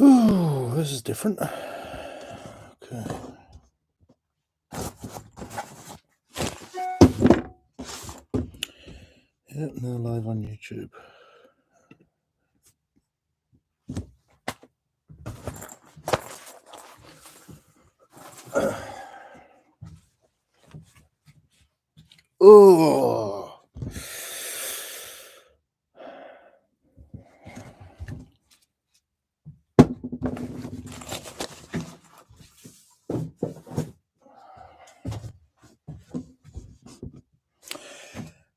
Ooh, this is different. Okay. Yep, now live on YouTube. Oh.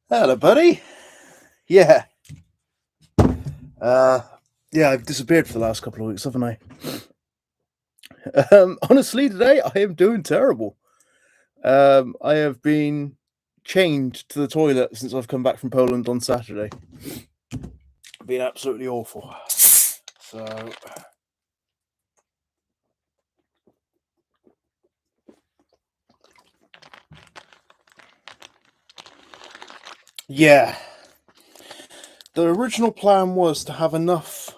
Hello, buddy. Yeah. Yeah, I've disappeared for the last couple of weeks, haven't I? Honestly, today I am doing terrible. I have been chained to the toilet since I've come back from Poland on Saturday. Been absolutely awful. So, yeah. The original plan was to have enough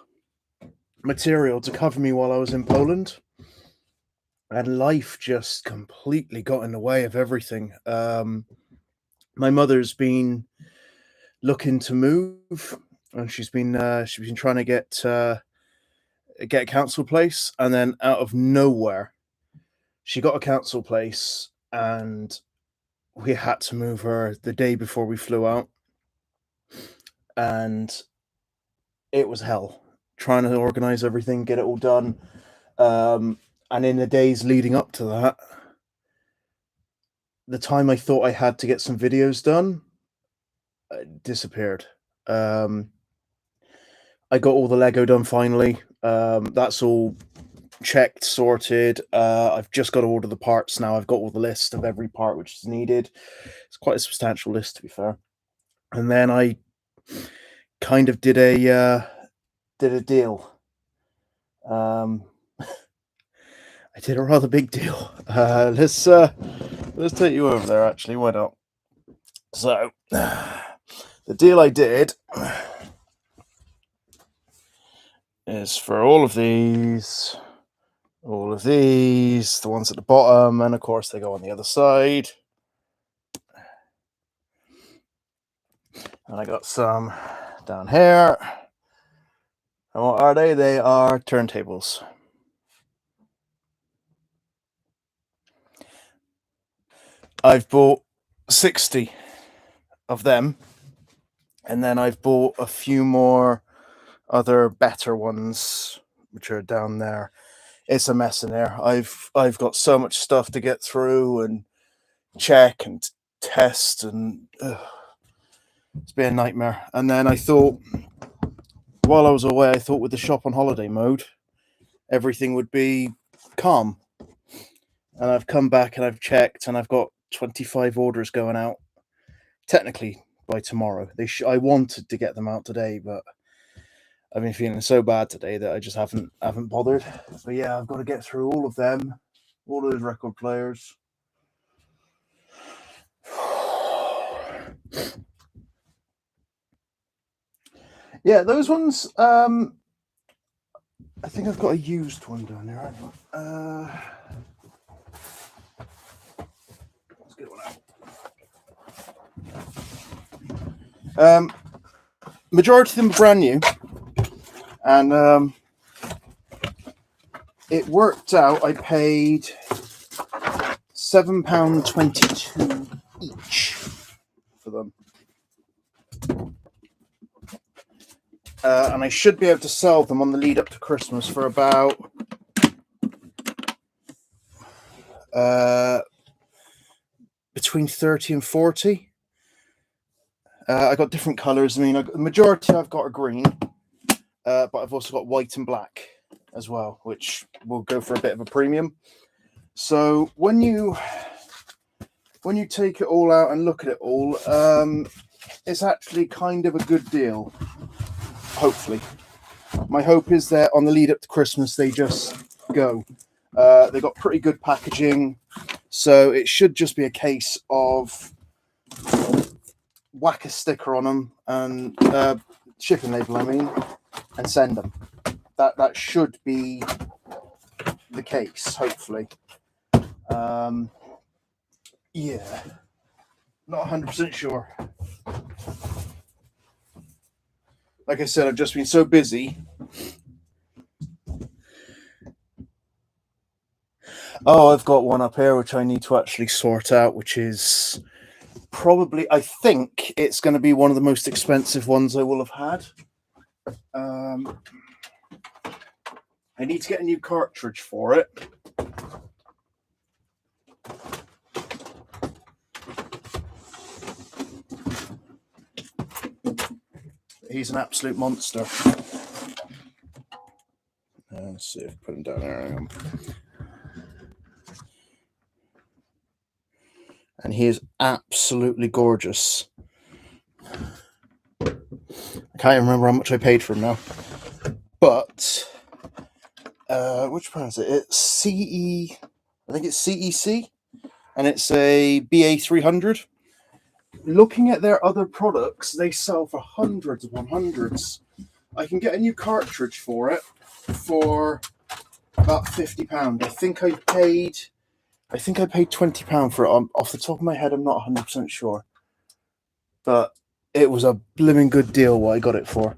material to cover me while I was in Poland, and life just completely got in the way of everything. My mother's been looking to move, and she's been trying to get a council place, and then out of nowhere, she got a council place, and we had to move her the day before we flew out, and it was hell trying to organize everything, get it all done. And in the days leading up to that, the time I thought I had to get some videos done disappeared. I got all the Lego done finally. That's all checked, sorted. I've just got to order the parts now. I've got all the list of every part which is needed. It's quite a substantial list, to be fair. And then I kind of did a deal. I did a rather big deal. Let's take you over there. Actually, why not? So, the deal I did is for all of these, the ones at the bottom, and of course they go on the other side. And I got some down here. And what are they? They are turntables. I've bought 60 of them, and then I've bought a few more other better ones which are down there. It's a mess in there. I've got so much stuff to get through and check and test, and it's been a nightmare. And then I thought, while I was away, I thought with the shop on holiday mode, everything would be calm. And I've come back and I've checked, and I've got 25 orders going out. Technically by tomorrow. I wanted to get them out today, but I've been feeling so bad today that I just haven't bothered. But yeah, I've got to get through all of them, all those record players. Yeah, those ones. I think I've got a used one down there. Let's get one out. Majority of them are brand new, and it worked out. I paid £7.22 each for them. And I should be able to sell them on the lead up to Christmas for about between 30 and 40. I got different colors. I mean, the majority I've got are green, but I've also got white and black as well, which will go for a bit of a premium. So when you take it all out and look at it all, it's actually kind of a good deal. Hopefully, my hope is that on the lead up to Christmas they just go. They got pretty good packaging, So it should just be a case of whack a sticker on them and shipping label, I mean, and send them. That should be the case, hopefully. Yeah, not 100% sure. Like I said, I've just been so busy. Oh, I've got one up here which I need to actually sort out, which is probably, I think it's going to be one of the most expensive ones I will have had. I need to get a new cartridge for it. He's an absolute monster. Let's see if I put him down there. And he is absolutely gorgeous. I can't even remember how much I paid for him now. But which brand is it? It's CE. I think it's CEC, and it's a BA300. Looking at their other products, they sell for hundreds upon hundreds. I can get a new cartridge for it for about £50. I think I paid £20 for it. Off the top of my head, I'm not 100% sure, but it was a blooming good deal what I got it for.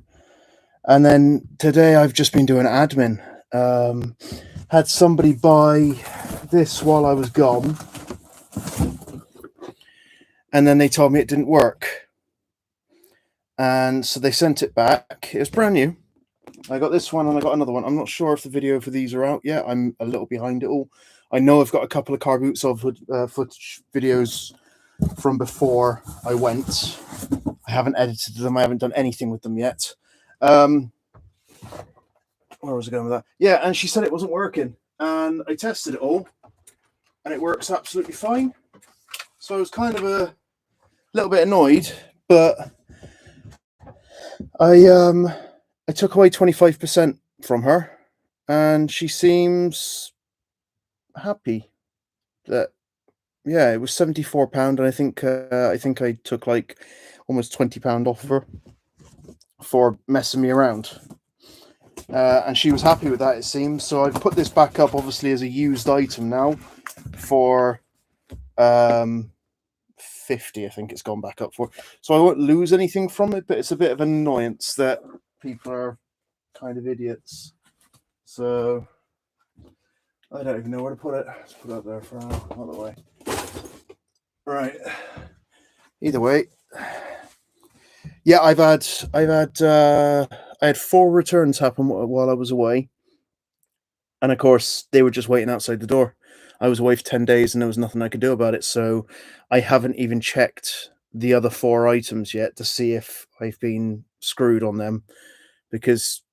And then today I've just been doing admin. Had somebody buy this while I was gone, and then they told me it didn't work, and so they sent it back. It was brand new. I got this one and I got another one. I'm not sure if the video for these are out yet. I'm a little behind it all. I know I've got a couple of car boots of footage videos from before I went. I haven't edited them. I haven't done anything with them yet. Where was I going with that? Yeah, and she said it wasn't working. And I tested it all, and it works absolutely fine. So I was kind of a little bit annoyed, but I took away 25% from her, and she seems happy. That, yeah, it was £74, and I think I took like almost £20 off of her for messing me around. And she was happy with that, it seems. So I've put this back up, obviously, as a used item now for 50. I think it's gone back up for. So I won't lose anything from it, but it's a bit of an annoyance that people are kind of idiots. So I don't even know where to put it. Let's put it up there for now, out of the way. Right. Either way, yeah, I had 4 returns happen while I was away, and of course they were just waiting outside the door. I was away for 10 days, and there was nothing I could do about it. So I haven't even checked the other 4 items yet to see if I've been screwed on them, because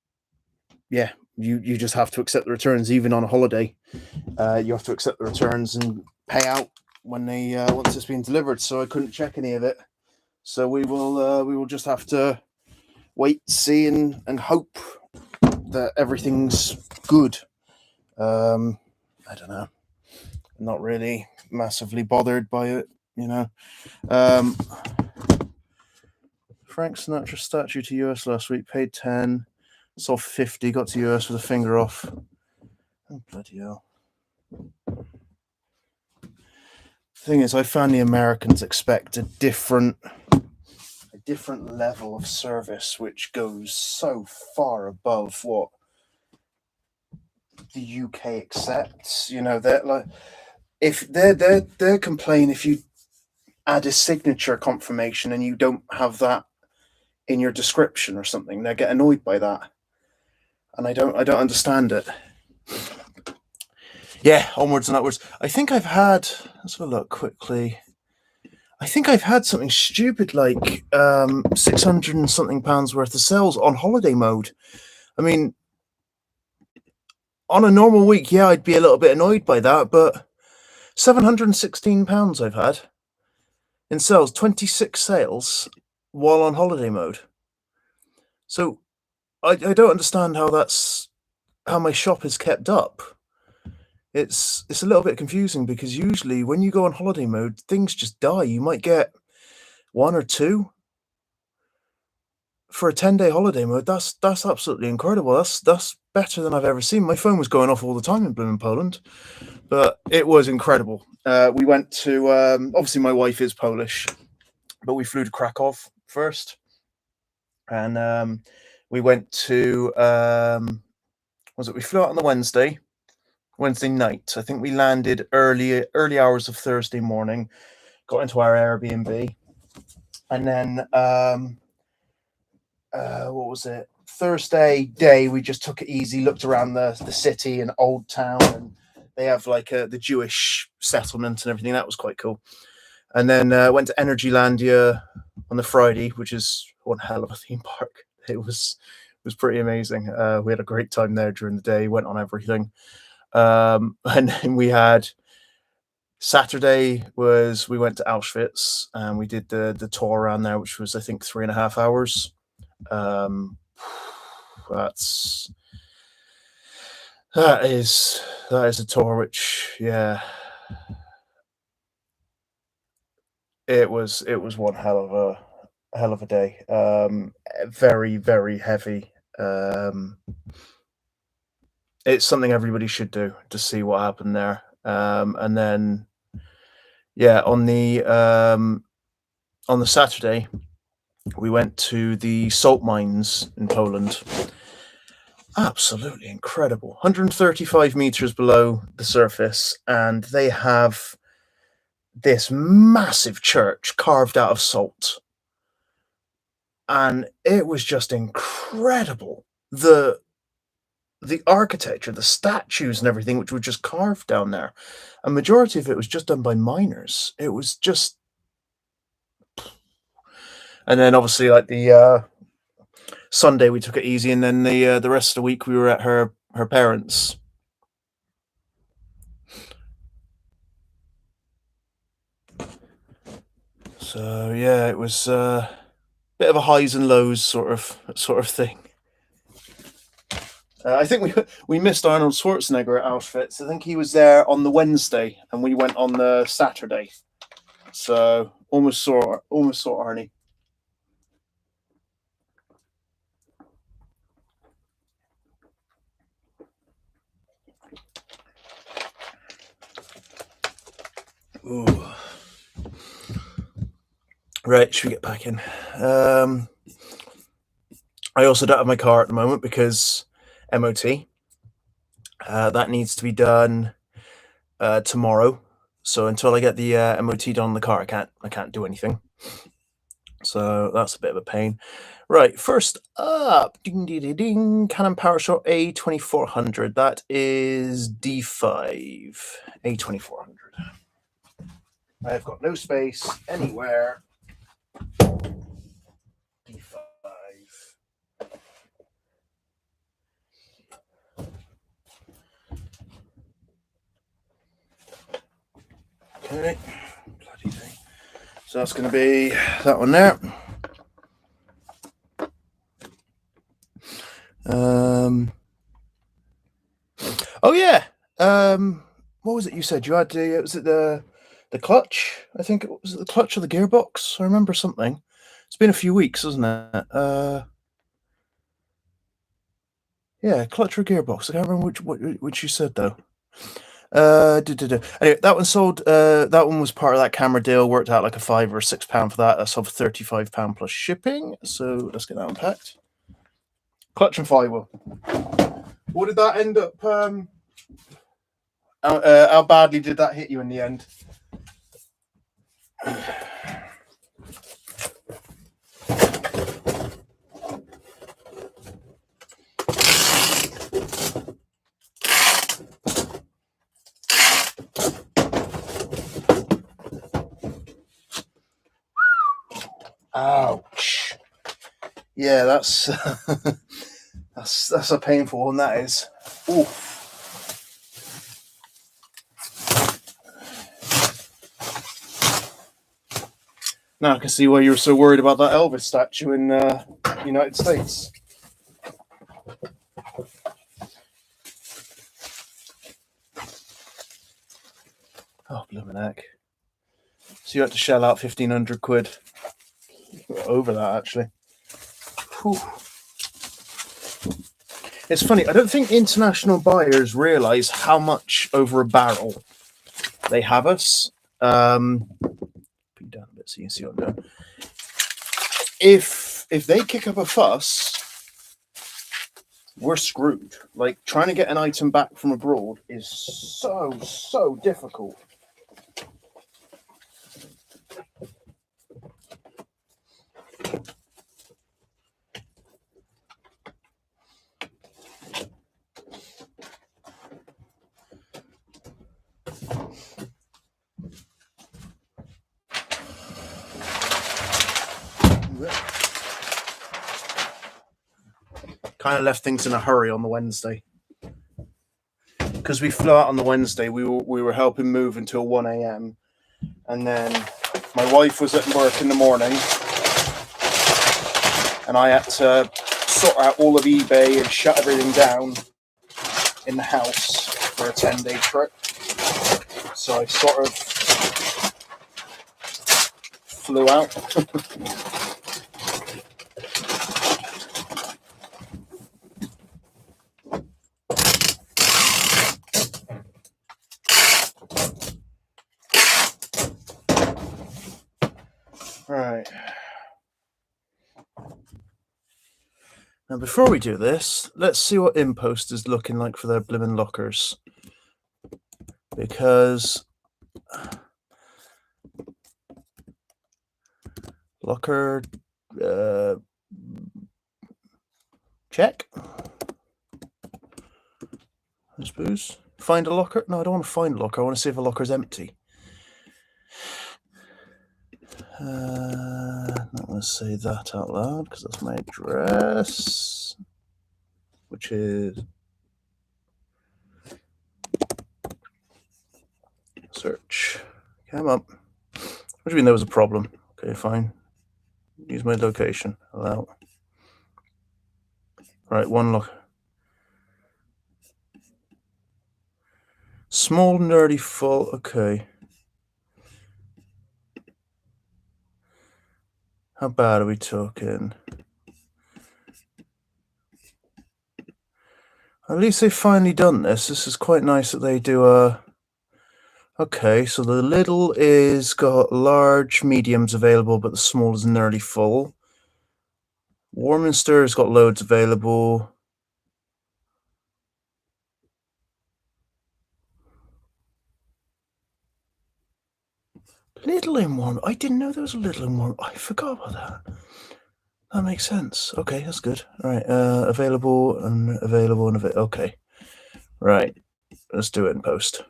yeah, you just have to accept the returns even on a holiday. You have to accept the returns and pay out when they once it's been delivered. So I couldn't check any of it. So we will just have to wait, see, and hope that everything's good. I don't know. I'm not really massively bothered by it, you know. Frank Sinatra statue to US last week, paid 10, saw 50, got to US with a finger off. Oh, bloody hell. Thing is, I found the Americans expect a different level of service, which goes so far above what the UK accepts. You know, they're like, if they're complain if you add a signature confirmation and you don't have that in your description or something, they get annoyed by that, and I don't understand it. Yeah, onwards and upwards. I think I've had, let's have a look quickly. I think I've had something stupid like 600 and something pounds worth of sales on holiday mode. I mean, on a normal week, yeah, I'd be a little bit annoyed by that, but £716 I've had in sales, 26 sales while on holiday mode. So I don't understand how my shop is kept up. it's a little bit confusing because usually when you go on holiday mode, things just die. You might get one or two for a 10-day holiday mode. That's absolutely incredible. That's better than I've ever seen. My phone was going off all the time in blooming Poland, but it was incredible. We went to obviously my wife is Polish, but we flew to Krakow first, and we went to we flew out on the Wednesday night. I think we landed early hours of Thursday morning, got into our Airbnb, and then what was it? Thursday day, we just took it easy, looked around the city and Old Town, and they have like the Jewish settlement and everything. That was quite cool. And then went to Energylandia on the Friday, which is one hell of a theme park. It was pretty amazing. We had a great time there during the day, went on everything. And then we had Saturday we went to Auschwitz and we did the tour around there, which was I think 3.5 hours. That is a tour which, yeah, it was one hell of a day. Very, very heavy. It's something everybody should do to see what happened there. And then, yeah, on the Saturday, we went to the salt mines in Poland. Absolutely incredible. 135 meters below the surface, and they have this massive church carved out of salt. And it was just incredible. The architecture, the statues and everything, which were just carved down there. A majority of it was just done by miners. It was just... And then obviously like the Sunday we took it easy, and then the rest of the week we were at her parents'. So yeah, it was a bit of a highs and lows sort of thing. I think we missed Arnold Schwarzenegger at Auschwitz. I think he was there on the Wednesday, and we went on the Saturday. So almost saw Arnie. Ooh. Right, should we get back in? I also don't have my car at the moment because MOT. That needs to be done tomorrow. So until I get the MOT done on the car, I can't do anything. So that's a bit of a pain. Right, first up, ding ding ding, Canon PowerShot A2400. That is D5 A2400. I have got no space anywhere. D5. Okay, bloody thing. So that's going to be that one there. Oh yeah. What was it you said? You had was it the clutch? I think it was the clutch or the gearbox. I remember something. It's been a few weeks, hasn't it? Yeah, clutch or gearbox. I can't remember which you said though. Anyway, that one sold. That one was part of that camera deal. Worked out like a £5 or £6 for that. That's of £35 plus shipping. So let's get that unpacked. Clutch and flywheel. What did that end up? How badly did that hit you in the end? Ouch. Yeah, that's that's a painful one, that is. Oof. Now I can see why you were so worried about that Elvis statue in the United States. blooming heck. So you had to shell out 1,500 quid. Over that, actually. Whew. It's funny, I don't think international buyers realise how much over a barrel they have us. Put it down a bit so you can see what I'm doing. If they kick up a fuss, we're screwed. Like, trying to get an item back from abroad is so difficult. Kind of left things in a hurry on the Wednesday. Because we flew out on the Wednesday, we were helping move until 1 a.m. And then my wife was at work in the morning, and I had to sort out all of eBay and shut everything down in the house for a 10-day trip. So I sort of flew out. Right. Now, before we do this, let's see what Impost is looking like for their blimmin' lockers. Because locker check. I suppose. Find a locker? No, I don't want to find a locker. I want to see if a locker's empty. Not going to say that out loud because that's my address, which is search. Come up. What do you mean there was a problem? Okay, fine. Use my location. Allow. Right, one look. Small, nerdy, full. Okay. How bad are we talking? At least they've finally done this. This is quite nice that they do a... Okay, so the little is got large mediums available, but the small is nearly full. Warminster has got loads available. Little in Warm. I didn't know there was a little in Warm. I forgot about that. That makes sense. Okay, that's good. All right, available and available and available. Okay, right. Let's do it in post.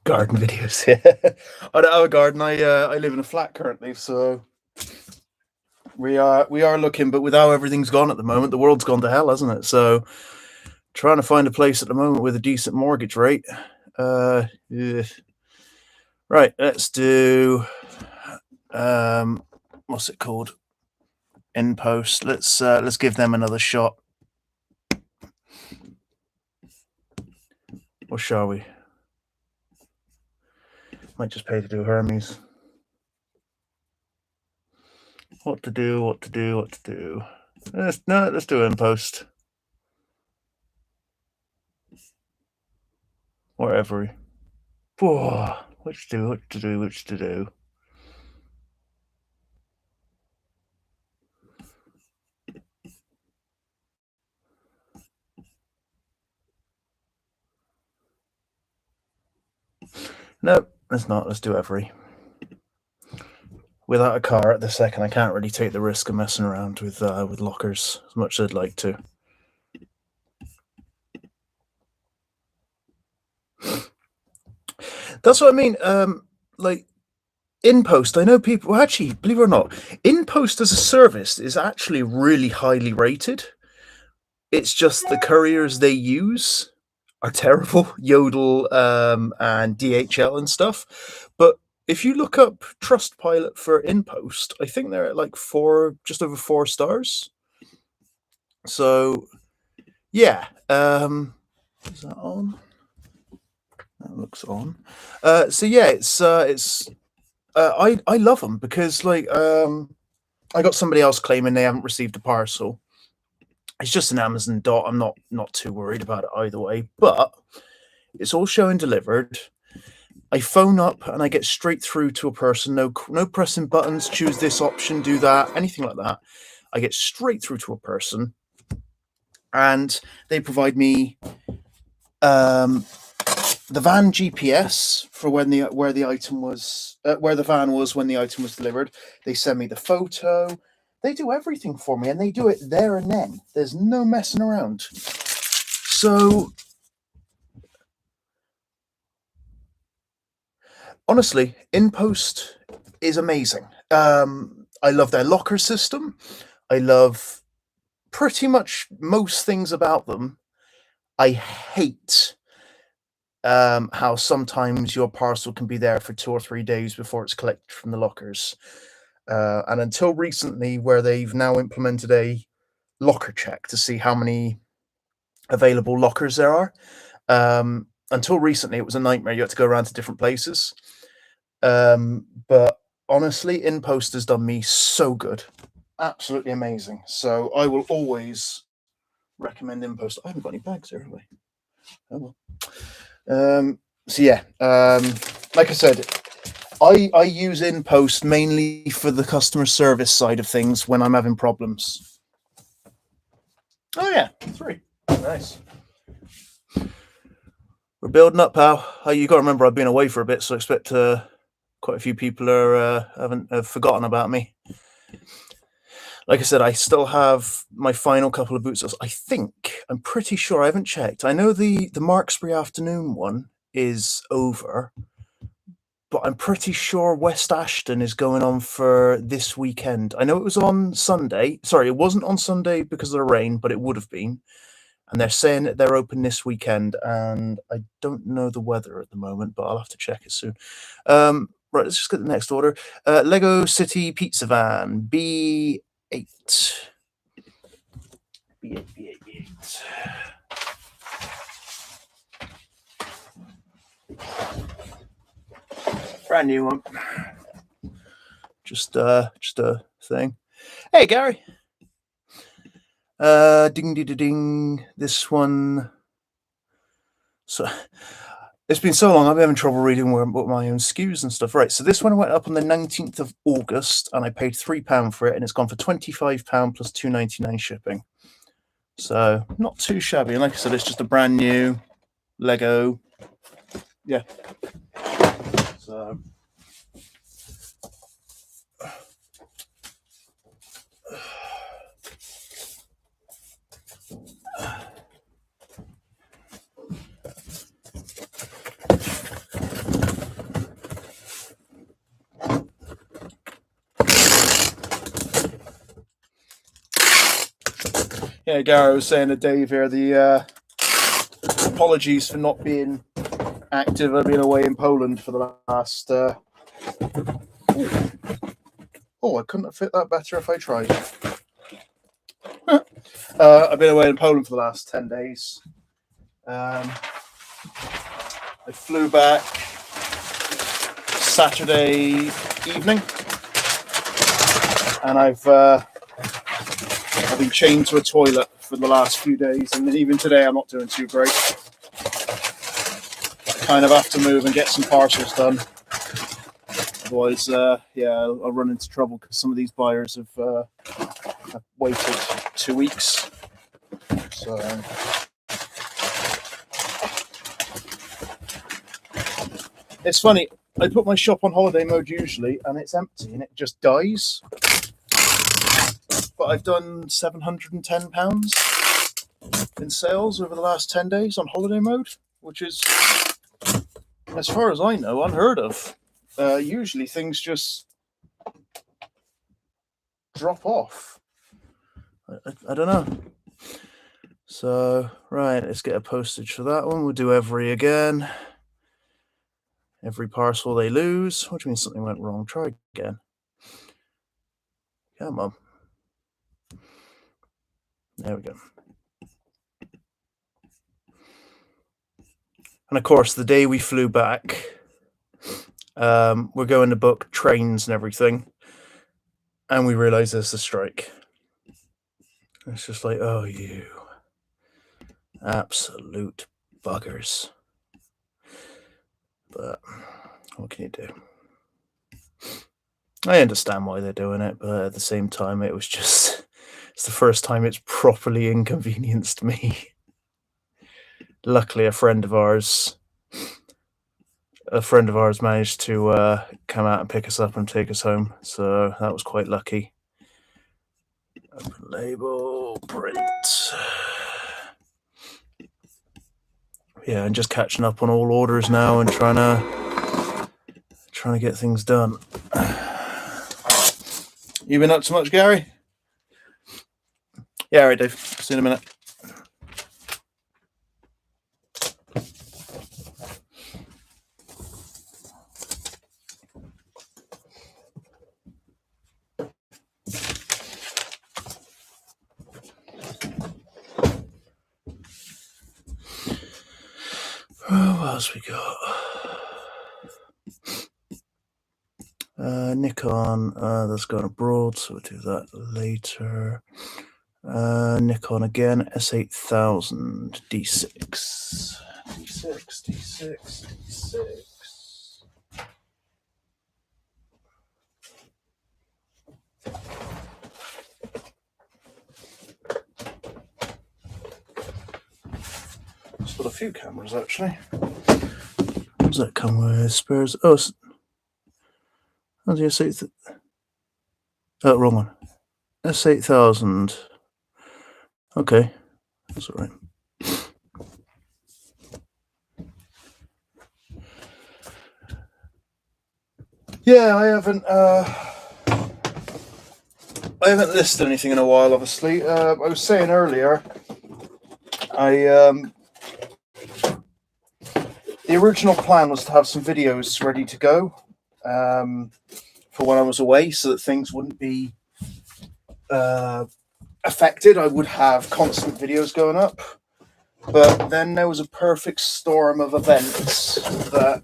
Garden videos. I don't have a garden. I live in a flat currently, so we are looking. But with how everything's gone at the moment, the world's gone to hell, hasn't it? So trying to find a place at the moment with a decent mortgage rate. Yeah. Right, let's do what's it called? In post. Let's give them another shot. Or shall we? Might just pay to do Hermes. What to do? Let's do in post. Wherever. Whoa, which to do. No, let's not. Let's do every. Without a car at the second, I can't really take the risk of messing around with lockers as much as I'd like to. That's what I mean. Like in post, I know people. Well, actually, believe it or not, in post as a service is actually really highly rated. It's just the couriers they use are terrible, Yodel and DHL and stuff. But if you look up Trustpilot for InPost, I think they're at like just over 4 stars. So yeah, is that on? That looks on. So yeah, it's I love them because like I got somebody else claiming they haven't received a parcel. It's just an Amazon dot. I'm not too worried about it either way, but it's all showing delivered. I phone up and I get straight through to a person. No pressing buttons. Choose this option. Do that. Anything like that. I get straight through to a person, and they provide me the van GPS for where the item was, where the van was when the item was delivered. They send me the photo. They do everything for me, and they do it there and then. There's no messing around. So honestly, InPost is amazing. I love their locker system. I love pretty much most things about them. I hate how sometimes your parcel can be there for 2 or 3 days before it's collected from the lockers. And until recently, where they've now implemented a locker check to see how many available lockers there are. Until recently, it was a nightmare. You had to go around to different places. But honestly, InPost has done me so good. Absolutely amazing. So I will always recommend InPost. I haven't got any bags there, have I? Oh well. So yeah, like I said, I use InPost mainly for the customer service side of things when I'm having problems. Oh yeah, 3. Nice. We're building up, pal. You got to remember I've been away for a bit, so I expect quite a few people have forgotten about me. Like I said, I still have my final couple of boots. I'm pretty sure I haven't checked. I know the Marksbury afternoon one is over, but I'm pretty sure West Ashton is going on for this weekend. I know it was on Sunday. Sorry, it wasn't on Sunday because of the rain, but it would have been. And they're saying that they're open this weekend, and I don't know the weather at the moment, but I'll have to check it soon. Right, let's just get the next order. Lego City Pizza Van B8. B8. Brand new one. Just a thing. Hey, Gary. Ding ding ding. This one. So it's been so long. I'm having trouble reading what my own SKUs and stuff. Right. So this one went up on the 19th of August, and I paid £3 for it, and it's gone for £25 plus £2.99 shipping. So not too shabby. And like I said, it's just a brand new Lego. Yeah. So. Yeah, Gary was saying to Dave here, the apologies for not being active. I've been away in Poland for the last. I couldn't have fit that better if I tried. I've been away in Poland for the last 10 days. I flew back Saturday evening, and I've been chained to a toilet for the last few days, and even today I'm not doing too great. I kind of have to move and get some parcels done. Otherwise, I'll run into trouble because some of these buyers have waited 2 weeks. So. It's funny, I put my shop on holiday mode usually, and it's empty, and it just dies. But I've done £710 in sales over the last 10 days on holiday mode, which is, as far as I know, unheard of. Usually things just drop off. I don't know. So, right, let's get a postage for that one. We'll do every again. Every parcel they lose. What do you mean something went wrong? Try again. Come on. There we go. And of course, the day we flew back, we're going to book trains and everything, and we realise there's a strike. It's just like, oh, you absolute buggers. But what can you do? I understand why they're doing it, but at the same time, it was just, it's the first time it's properly inconvenienced me. Luckily, a friend of ours managed to come out and pick us up and take us home, so that was quite lucky. Open label, print. Yeah, and just catching up on all orders now and trying to get things done. You been up to much, Gary? Yeah, all right, Dave. See you in a minute. What else we got? Nikon, that's gone abroad, so we'll do that later. Nikon again, S8000, D6. It's got a few cameras actually. What does that come with? Spares. Oh, the S8. Oh, wrong one. S8000. Okay, that's all right. Yeah, I haven't listed anything in a while. Obviously, I was saying earlier, the original plan was to have some videos ready to go for when I was away, so that things wouldn't be affected. I would have constant videos going up, but then there was a perfect storm of events that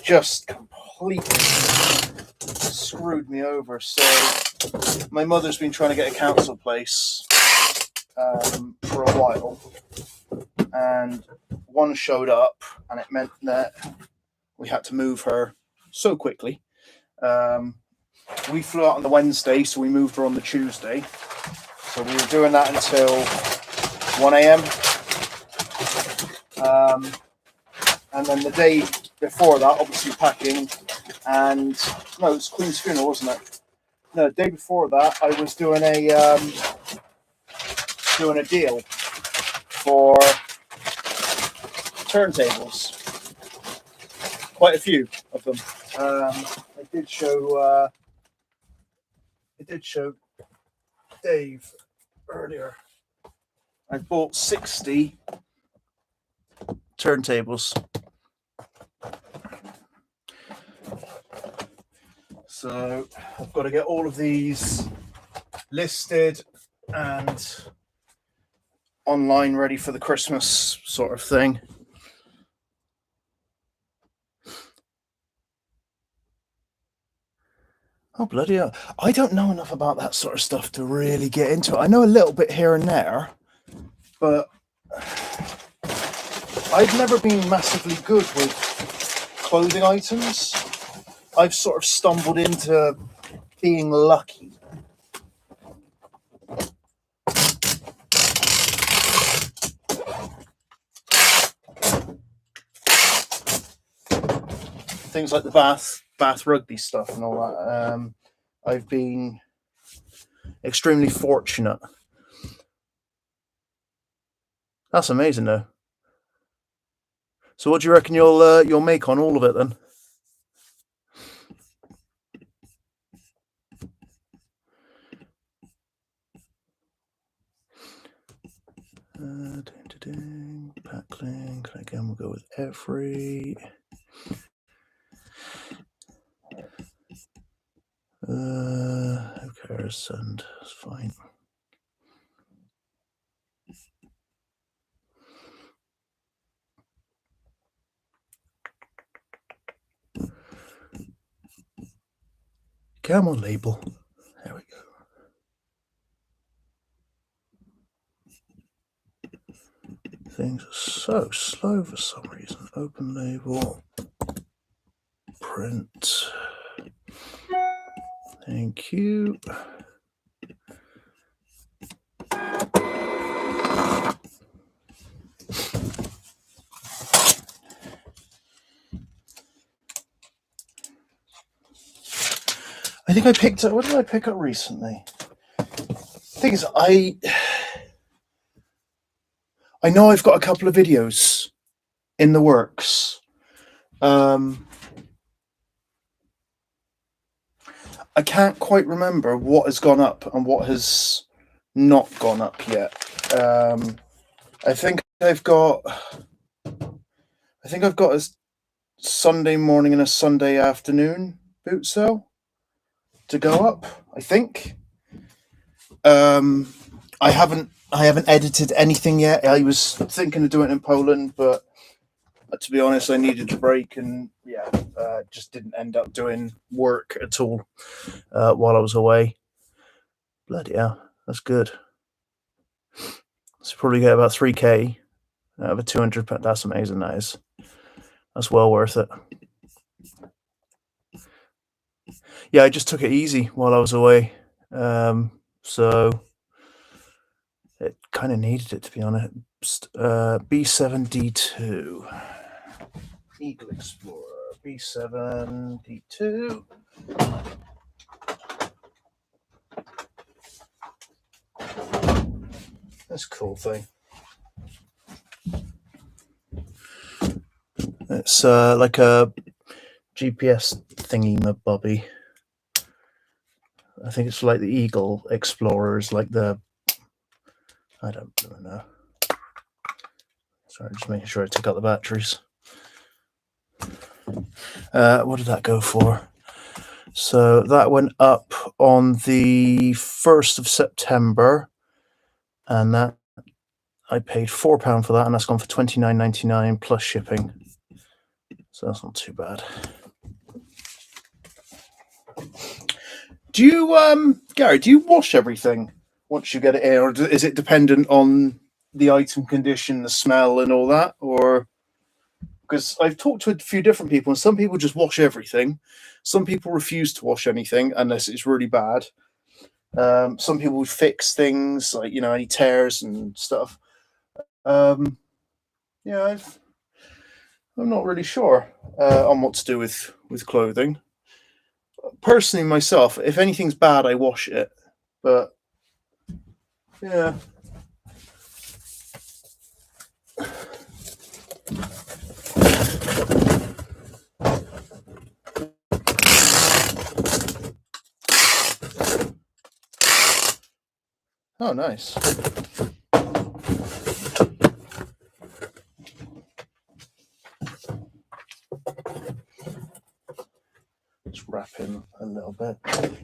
just completely screwed me over. So my mother's been trying to get a council place for a while, and one showed up, and it meant that we had to move her so quickly. We flew out on the Wednesday, so we moved her on the Tuesday. So we were doing that until 1 a.m. And then the day before that, obviously packing, and no, it was Queen's funeral, wasn't it? No, the day before that, I was doing a deal for turntables. Quite a few of them. I did show Dave earlier. I bought 60 turntables. So I've got to get all of these listed and online ready for the Christmas sort of thing. Oh, bloody hell. I don't know enough about that sort of stuff to really get into it. I know a little bit here and there, but I've never been massively good with clothing items. I've sort of stumbled into being lucky. Things like the bath rugby stuff and all that. I've been extremely fortunate. That's amazing, though. So, what do you reckon you'll make on all of it then? Marketing, backlink. Again, we'll go with every. Who cares? Send. It's fine. Come on, label. There we go. Things are so slow for some reason. Open label. Print. Thank you. I think I picked up. What did I pick up recently? The thing is, I know I've got a couple of videos in the works. I can't quite remember what has gone up and what has not gone up yet. I think I've got a Sunday morning and a Sunday afternoon boot sale to go up. I think. I haven't edited anything yet. I was thinking of doing it in Poland, but to be honest, I needed a break, and just didn't end up doing work at all while I was away. Bloody hell, that's good. So probably get about 3K out of a 200. That's amazing. That is. That's well worth it. Yeah, I just took it easy while I was away, so it kind of needed it, to be honest. B7D2 Eagle Explorer B7D2. That's a cool thing. It's like a GPS thingy mabobby. I think it's like the Eagle Explorers, like the. I don't know. Sorry, just making sure I took out the batteries. What did that go for? So that went up on the 1st of September, and that I paid £4 for that, and that's gone for $29.99 plus shipping. So that's not too bad. Do you, Gary? Do you wash everything once you get it in, or is it dependent on the item condition, the smell, and all that? Or because I've talked to a few different people, and some people just wash everything. Some people refuse to wash anything unless it's really bad. Some people would fix things like any tears and stuff. I'm not really sure on what to do with clothing. Personally, myself, if anything's bad, I wash it. But yeah. Oh, nice. Just wrap him a little bit.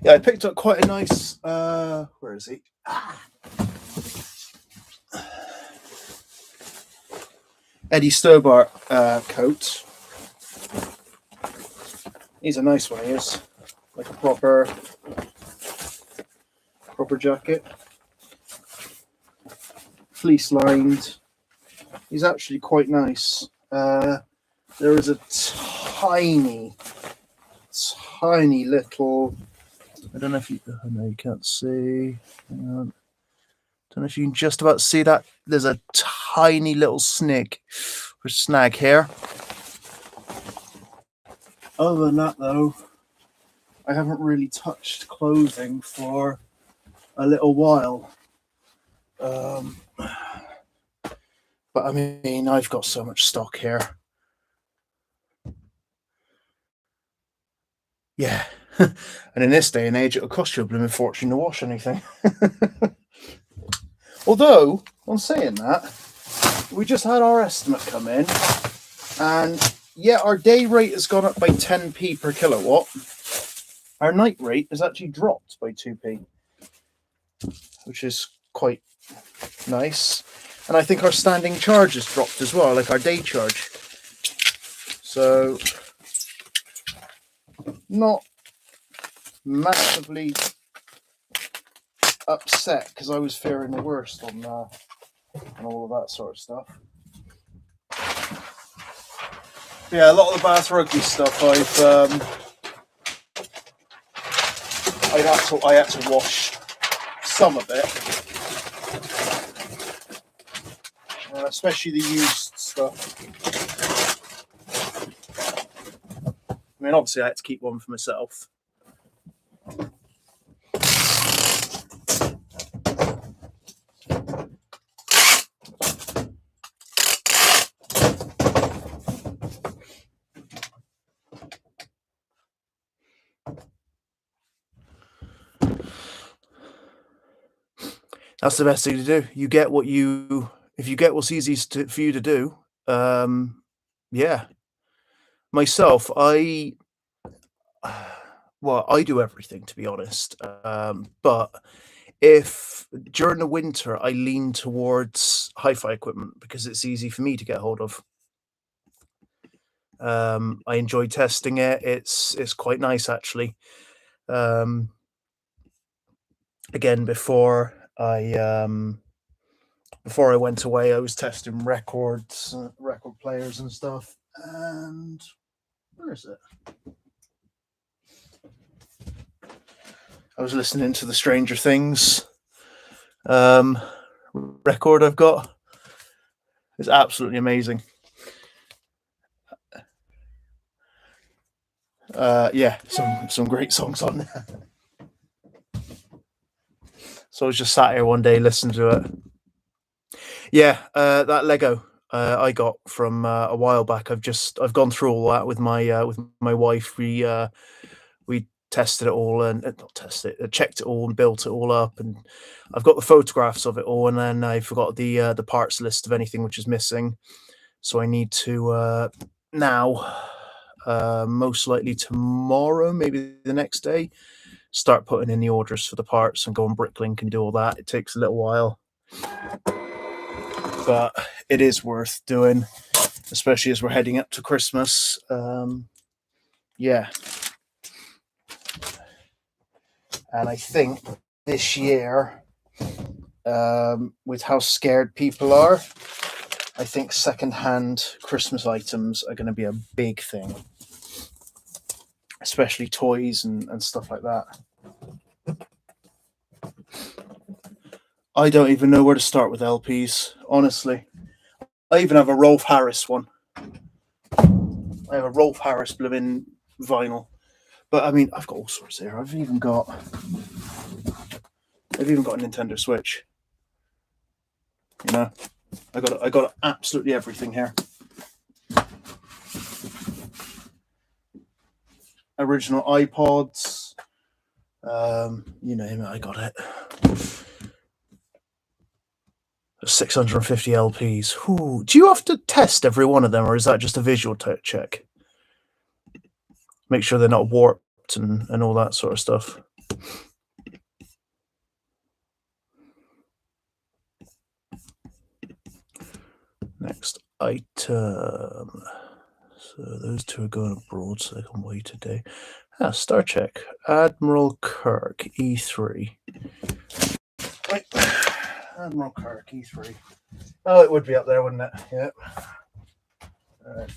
Yeah, I picked up quite a nice. Where is he? Eddie Stobart coat. He's a nice one. He is like a proper jacket, fleece lined. He's actually quite nice. There is a tiny little. I don't know if you. Oh, no, you can't see. Hang on. Don't know if you can just about see that. There's a tiny little snag here. Other than that, though, I haven't really touched clothing for a little while. But I mean, I've got so much stock here. Yeah. And in this day and age, it'll cost you a blooming fortune to wash anything. Although, on saying that, we just had our estimate come in, and yeah, our day rate has gone up by 10p per kilowatt. Our night rate has actually dropped by 2p, which is quite nice. And I think our standing charge has dropped as well, like our day charge. So, not massively upset, because I was fearing the worst on all of that sort of stuff. Yeah, a lot of the Bath Rugby stuff I had to wash some of it, especially the used stuff. I mean, obviously I had to keep one for myself. That's the best thing to do. You get what if you get what's easiest for you to do. Yeah. Myself, I do everything, to be honest. But if during the winter I lean towards hi-fi equipment because it's easy for me to get hold of. I enjoy testing it. It's quite nice, actually. Again, before I went away, I was testing record players and stuff. And where is it? I was listening to the Stranger Things record I've got. It's absolutely amazing. Yeah, some great songs on there. So I was just sat here one day listening to it. Yeah, that Lego I got from a while back. I've gone through all that with my wife. We tested it all and checked it all and built it all up, and I've got the photographs of it all, and then I forgot the parts list of anything which is missing. So I need to now, most likely tomorrow, maybe the next day, start putting in the orders for the parts and go on Bricklink and do all that. It takes a little while, but it is worth doing, especially as we're heading up to Christmas. Yeah. And I think this year, with how scared people are, I think second-hand Christmas items are going to be a big thing, especially toys and stuff like that. I don't even know where to start with LPs, honestly. I even have a Rolf Harris one. I have a Rolf Harris blooming vinyl. But I mean, I've got all sorts here. I've even got a Nintendo Switch. You know, I got absolutely everything here. Original iPods, you name it, I got it. 650 LPs. Ooh. Do you have to test every one of them, or is that just a visual check? Make sure they're not warped and all that sort of stuff. Next item. So those two are going abroad, so they can wait a day. Star Trek. Admiral Kirk, E3. Right. Admiral Kirk, E3. Oh, it would be up there, wouldn't it? Yep. All right.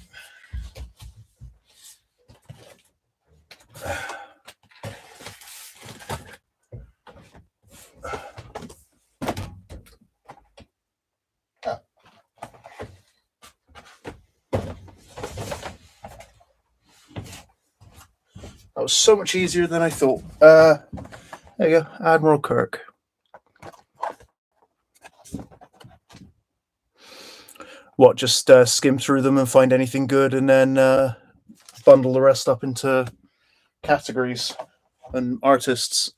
That was so much easier than I thought. There you go, Admiral Kirk. What, just skim through them and find anything good and then bundle the rest up into categories and artists?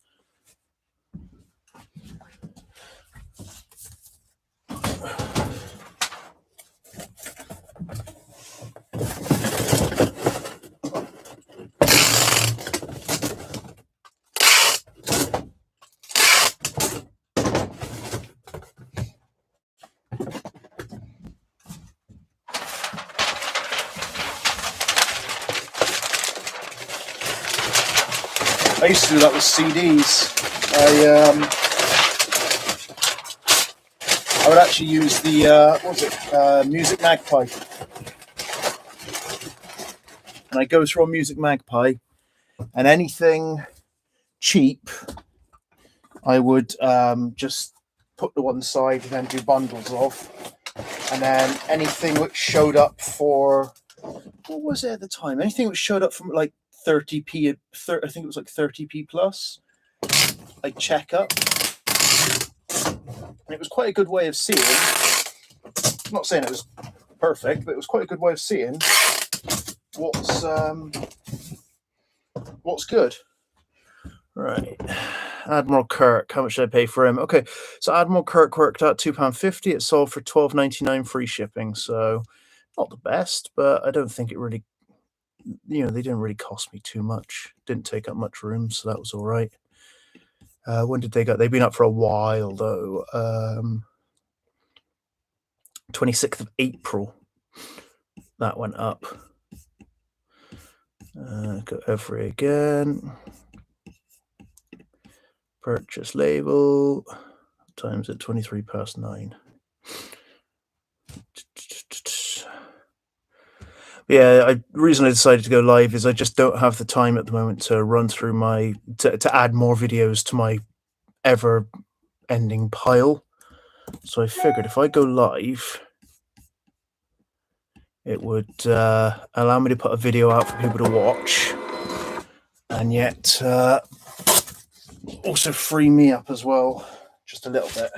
I used to do that with CDs. I would actually use the Music Magpie, and I go through a Music Magpie, and anything cheap, I would just put to one side and then do bundles of, and then anything which showed up for, what was it at the time? Anything which showed up from like 30p, I think it was like 30p plus, I'd check up. And it was quite a good way of seeing, I'm not saying it was perfect, but it was quite a good way of seeing what's good. Right. Admiral Kirk, how much did I pay for him? Okay, so Admiral Kirk worked out £2.50. It sold for $12.99 free shipping, so not the best, but I don't think it really, they didn't really cost me too much. Didn't take up much room, so that was all right. When did they go? They've been up for a while, though. 26th of April, that went up. Go over it again. Purchase label, times at 9:23. Yeah, the reason I decided to go live is I just don't have the time at the moment to run through to add more videos to my ever-ending pile. So I figured if I go live, it would allow me to put a video out for people to watch, and yet also free me up as well, just a little bit.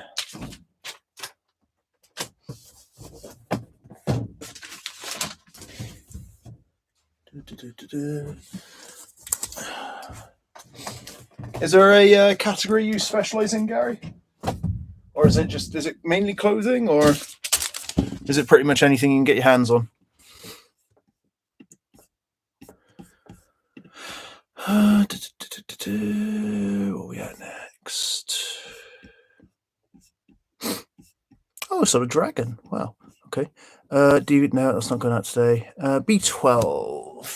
Is there a category you specialize in, Gary? Or is it mainly clothing, or is it pretty much anything you can get your hands on? What are we at next? Oh, sort of dragon. Wow. Okay. No, that's not going out today. B12.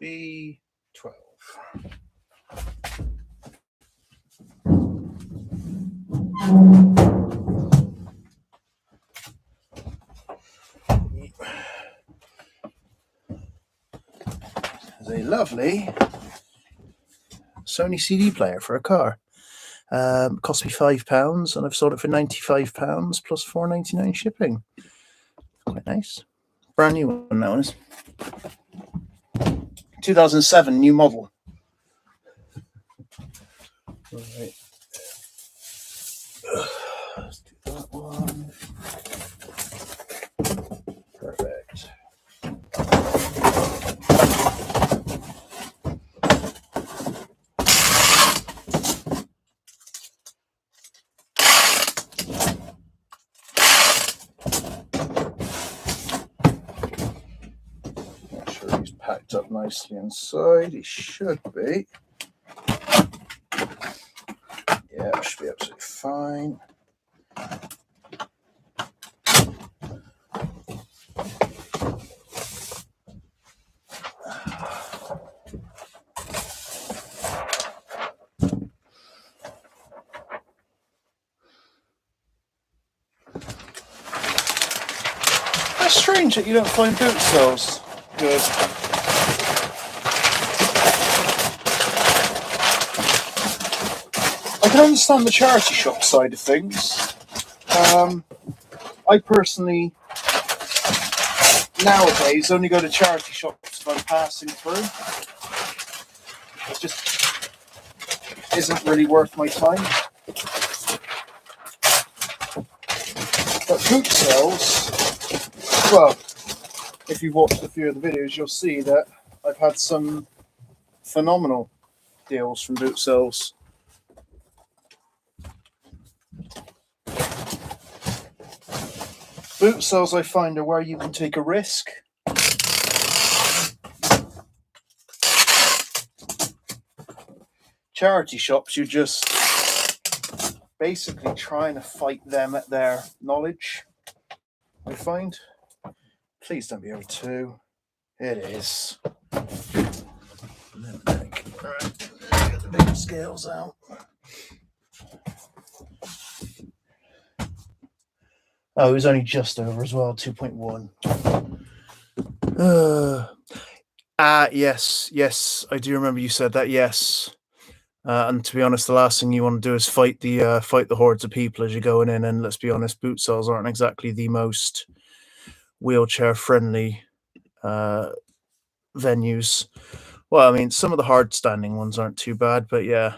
B12. There's a lovely Sony CD player for a car. Cost me £5, and I've sold it for £95 plus $4.99 shipping. Quite nice. Brand new one now, is 2007 new model. Right. Let's do that one. Perfect. Make sure he's packed up nicely inside. He should be. Yeah, it should be absolutely fine. It's strange that you don't find boot sales good. I can understand the charity shop side of things. I personally, nowadays, only go to charity shops if I'm passing through. It just isn't really worth my time. But boot sales, well, if you've watched a few of the videos, you'll see that I've had some phenomenal deals from boot sales. Boot sales, I find, are where you can take a risk. Charity shops, you're just basically trying to fight them at their knowledge, I find. Please don't be over 2. It is. Alright, get the big scales out. Oh, it was only just over as well, 2.1. Yes, I do remember you said that. Yes, and to be honest, the last thing you want to do is fight the hordes of people as you're going in. And let's be honest, boot sales aren't exactly the most wheelchair friendly venues. Well, I mean, some of the hard standing ones aren't too bad, but yeah.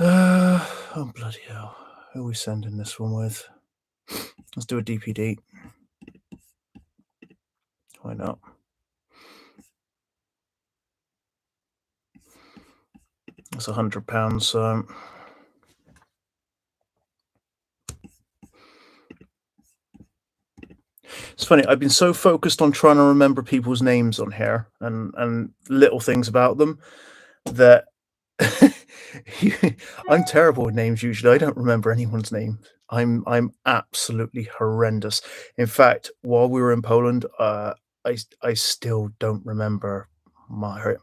Oh bloody hell! Who are we sending this one with? Let's do a DPD. Why not? It's £100. So it's funny. I've been so focused on trying to remember people's names on here and little things about them that I'm terrible with names usually. I don't remember anyone's name. I'm absolutely horrendous. In fact, while we were in Poland, I still don't remember my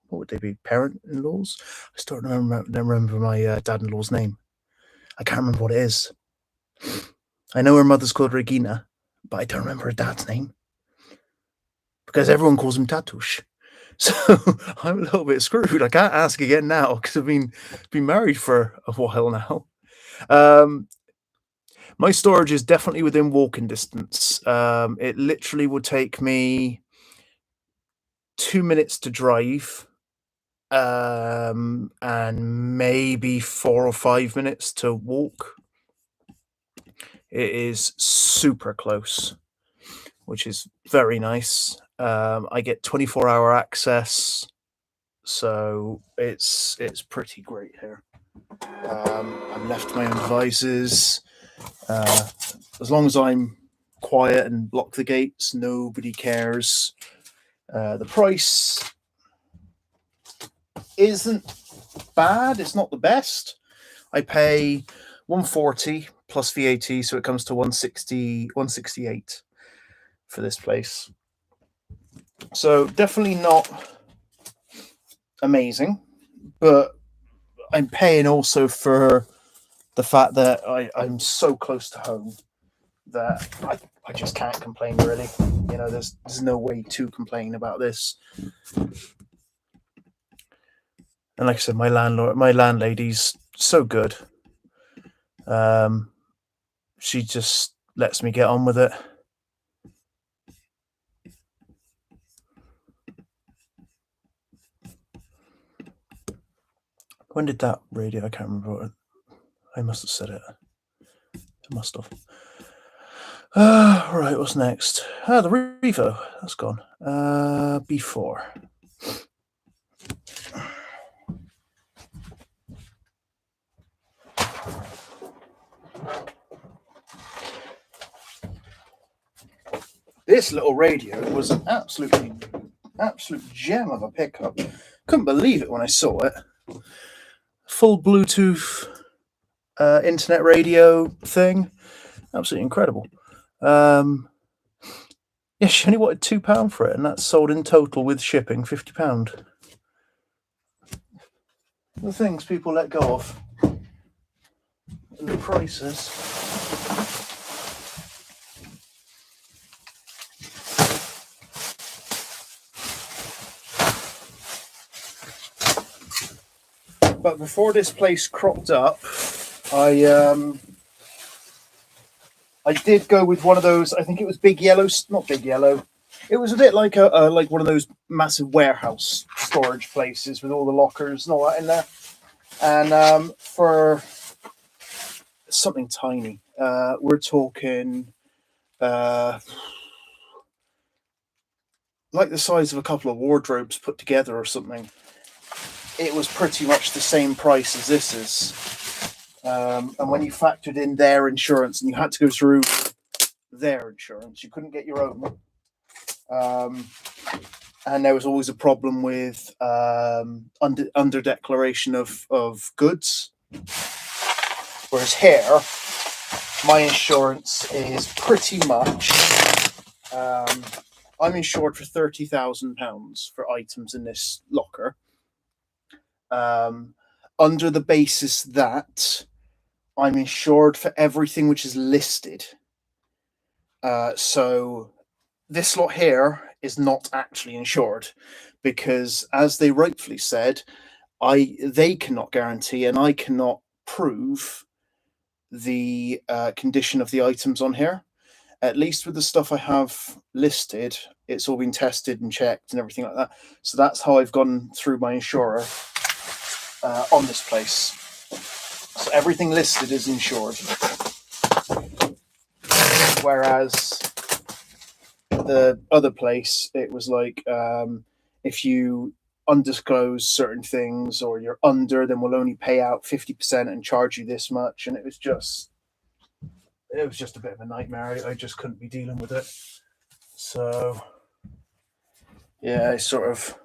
what would they be, parent-in-laws? I still don't remember my dad-in-law's name. I can't remember what it is. I know her mother's called Regina, but I don't remember her dad's name because everyone calls him Tatush. So I'm a little bit screwed. I can't ask again now because I've been married for a while now. My storage is definitely within walking distance. It literally would take me 2 minutes to drive, and maybe 4 or 5 minutes to walk. It is super close, which is very nice. I get 24-hour access, so it's pretty great here. I'm left to my own devices. As long as I'm quiet and lock the gates, nobody cares. The price isn't bad. It's not the best. I pay $140 plus VAT, so it comes to $168 for this place. So definitely not amazing, but I'm paying also for the fact that I'm so close to home that I just can't complain, really. You know, there's no way to complain about this. And like I said, my landlady's so good. She just lets me get on with it. When did that radio? I can't remember. I must have said it. I must have. Right, what's next? The Revo. That's gone. B4. This little radio was an absolute gem of a pickup. Couldn't believe it when I saw it. Full Bluetooth internet radio thing. Absolutely incredible. Yeah, she only wanted £2 for it, and that's sold in total with shipping £50. The things people let go of, and the prices. But before this place cropped up, I did go with one of those. I think it was Big Yellow, not Big Yellow. It was a bit like like one of those massive warehouse storage places with all the lockers and all that in there. And for something tiny, we're talking like the size of a couple of wardrobes put together or something. It was pretty much the same price as this is. And when you factored in their insurance, and you had to go through their insurance, you couldn't get your own. And there was always a problem with under declaration of goods. Whereas here, my insurance is pretty much, I'm insured for £30,000 for items in this locker, under the basis that I'm insured for everything which is listed. So this lot here is not actually insured because, as they rightfully said, they cannot guarantee and I cannot prove the condition of the items on here. At least with the stuff I have listed, it's all been tested and checked and everything like that. So that's how I've gone through my insurer on this place. So everything listed is insured. Whereas the other place, it was like, if you undisclose certain things or you're under, then we'll only pay out 50% and charge you this much. And it was just a bit of a nightmare. I just couldn't be dealing with it. So yeah, I sort of.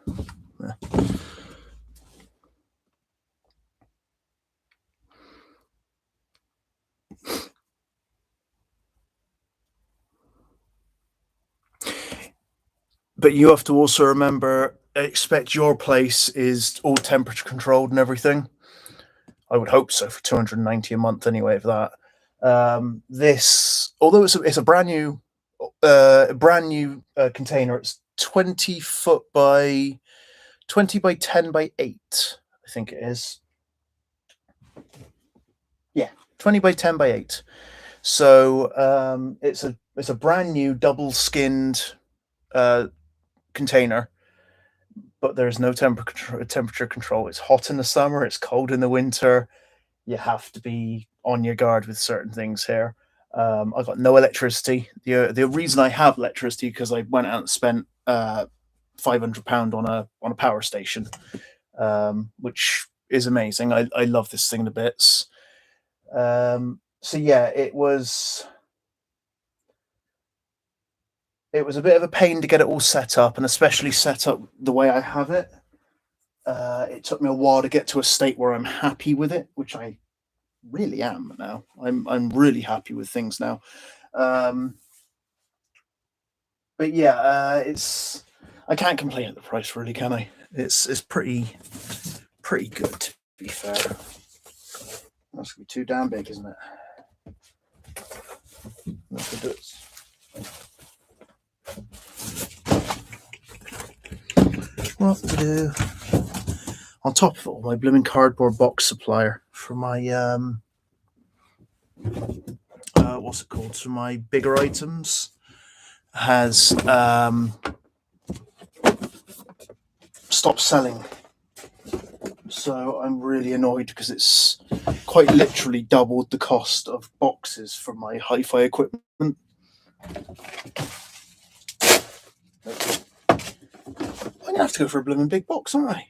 But you have to also remember, expect your place is all temperature controlled and everything. I would hope so for $290 a month anyway. Of that, this, although it's a brand new container, it's 20 foot by 20 by 10 by 8. I think it is. Yeah, 20 by 10 by 8. So it's a brand new double skinned container, but there's no temperature control. It's hot in the summer, it's cold in the winter. You have to be on your guard with certain things here. I got no electricity. The reason I have electricity because I went out and spent £500 on a power station, which is amazing. I love this thing to bits. So yeah, it was a bit of a pain to get it all set up, and especially set up the way I have it. It took me a while to get to a state where I'm happy with it, which I really am now. I'm really happy with things now. But yeah, I can't complain at the price, really, can I? It's pretty good, to be fair. That's gonna be too damn big, isn't it? What to do? On top of it all, my blooming cardboard box supplier for my what's it called? So my bigger items has stopped selling. So I'm really annoyed because it's quite literally doubled the cost of boxes for my hi-fi equipment. I'm gonna have to go for a blooming big box, aren't I?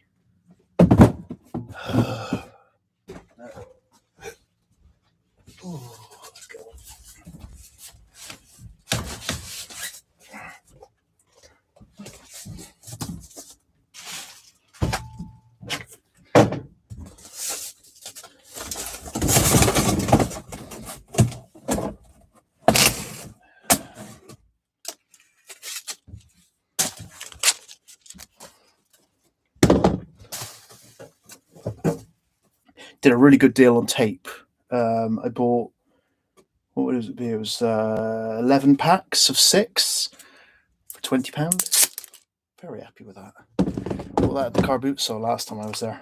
Ooh, let's go. Did a really good deal on tape. I bought, what was it? It was 11 packs of 6 for £20. Very happy with that. Bought that at the car boot sale last time I was there.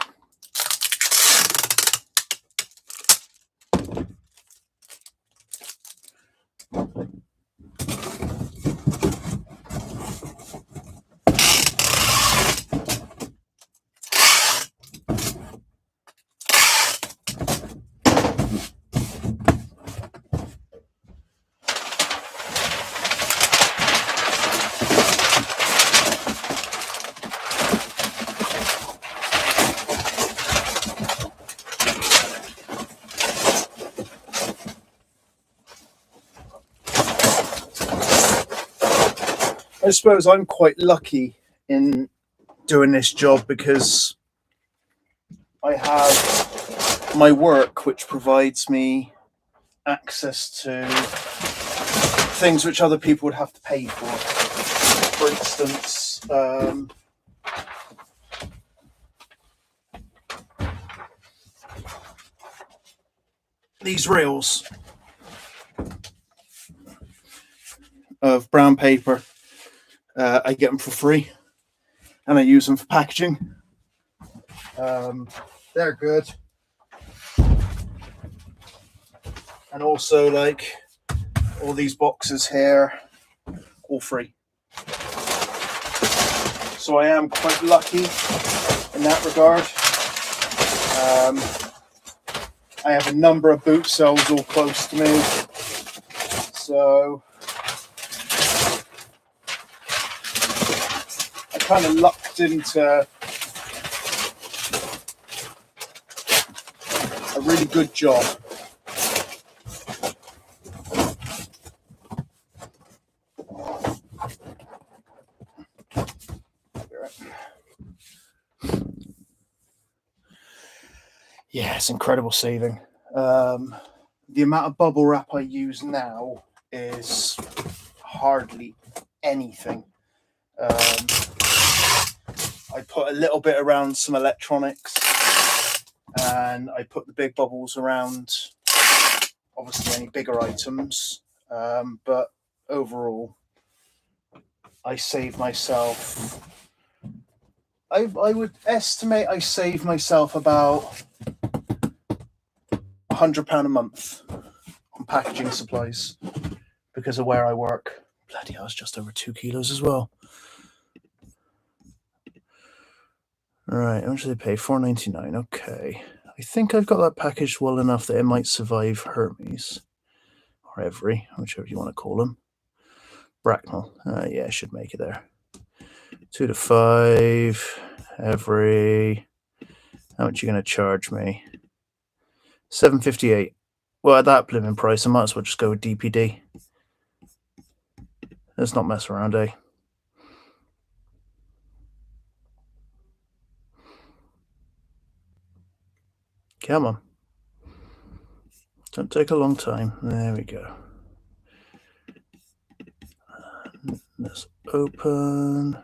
I suppose I'm quite lucky in doing this job because I have my work, which provides me access to things which other people would have to pay for. For instance, these reels of brown paper, I get them for free, and I use them for packaging. They're good. And also, like, all these boxes here, all free. So I am quite lucky in that regard. I have a number of boot sales all close to me. So I kind of lucked into a really good job. Yeah, it's incredible saving. The amount of bubble wrap I use now is hardly anything. I put a little bit around some electronics, and I put the big bubbles around, obviously, any bigger items. But overall, I save myself. I would estimate I save myself about £100 a month on packaging supplies because of where I work. Bloody hell, it's just over 2 kilos as well. All right, how much do they pay? $4.99. Okay, I think I've got that packaged well enough that it might survive Hermes or Every, whichever you want to call them. Bracknell. Yeah, I should make it there. 2 to 5. Every. How much are you going to charge me? $7.58. Well, at that blooming price, I might as well just go with DPD. Let's not mess around, eh? Come on. Don't take a long time. There we go. Let's open.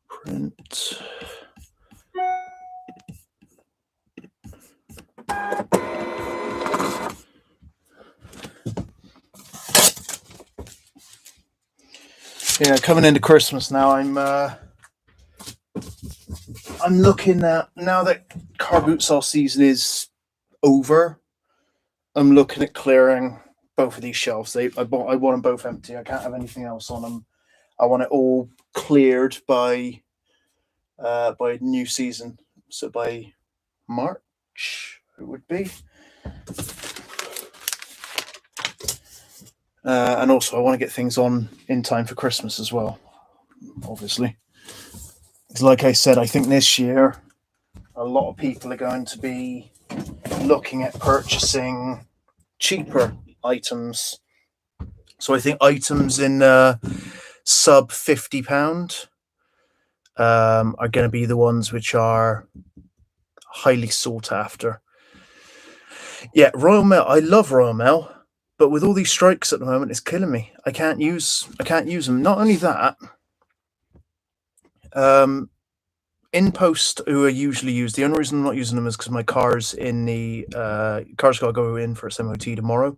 Print. Yeah, coming into Christmas now, I'm looking at, now that car boot sale season is over, I'm looking at clearing both of these shelves. I want them both empty. I can't have anything else on them. I want it all cleared by new season. So by March it would be. And also I want to get things on in time for Christmas as well, obviously. Because like I said, I think this year a lot of people are going to be looking at purchasing cheaper items. So I think items in sub £50 are going to be the ones which are highly sought after. Yeah, Royal Mail. I love Royal Mail, but with all these strikes at the moment, it's killing me. I can't use them. Not only that, InPost, who are usually used, the only reason I'm not using them is because my car's in the car's got to go in for its MOT tomorrow.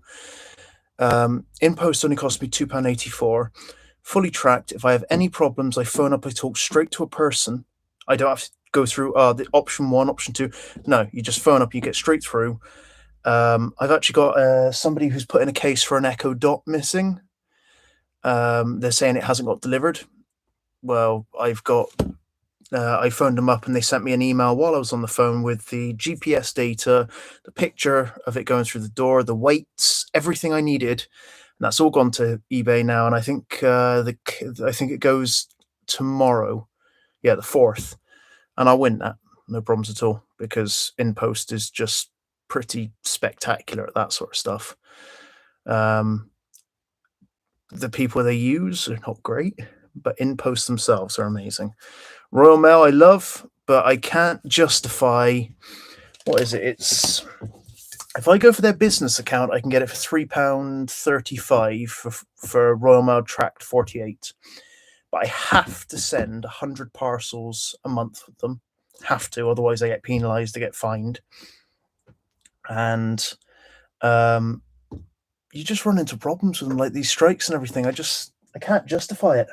InPost only cost me £2.84. Fully tracked. If I have any problems, I phone up, I talk straight to a person. I don't have to go through the option 1, option 2. No, you just phone up, you get straight through. I've actually got somebody who's put in a case for an Echo Dot missing. They're saying it hasn't got delivered. Well, I phoned them up and they sent me an email while I was on the phone with the GPS data, the picture of it going through the door, the weights, everything I needed. And that's all gone to eBay now. And I think it goes tomorrow. Yeah, the 4th. And I'll win that. No problems at all, because InPost is just pretty spectacular at that sort of stuff. The people they use are not great, but InPost themselves are amazing. Royal Mail I love, but I can't justify, what is it? It's If I go for their business account, I can get it for £3.35 for Royal Mail Tract 48. But I have to send 100 parcels a month with them. Have to, otherwise I get penalised, I get fined. And you just run into problems with them, like these strikes and everything. I can't justify it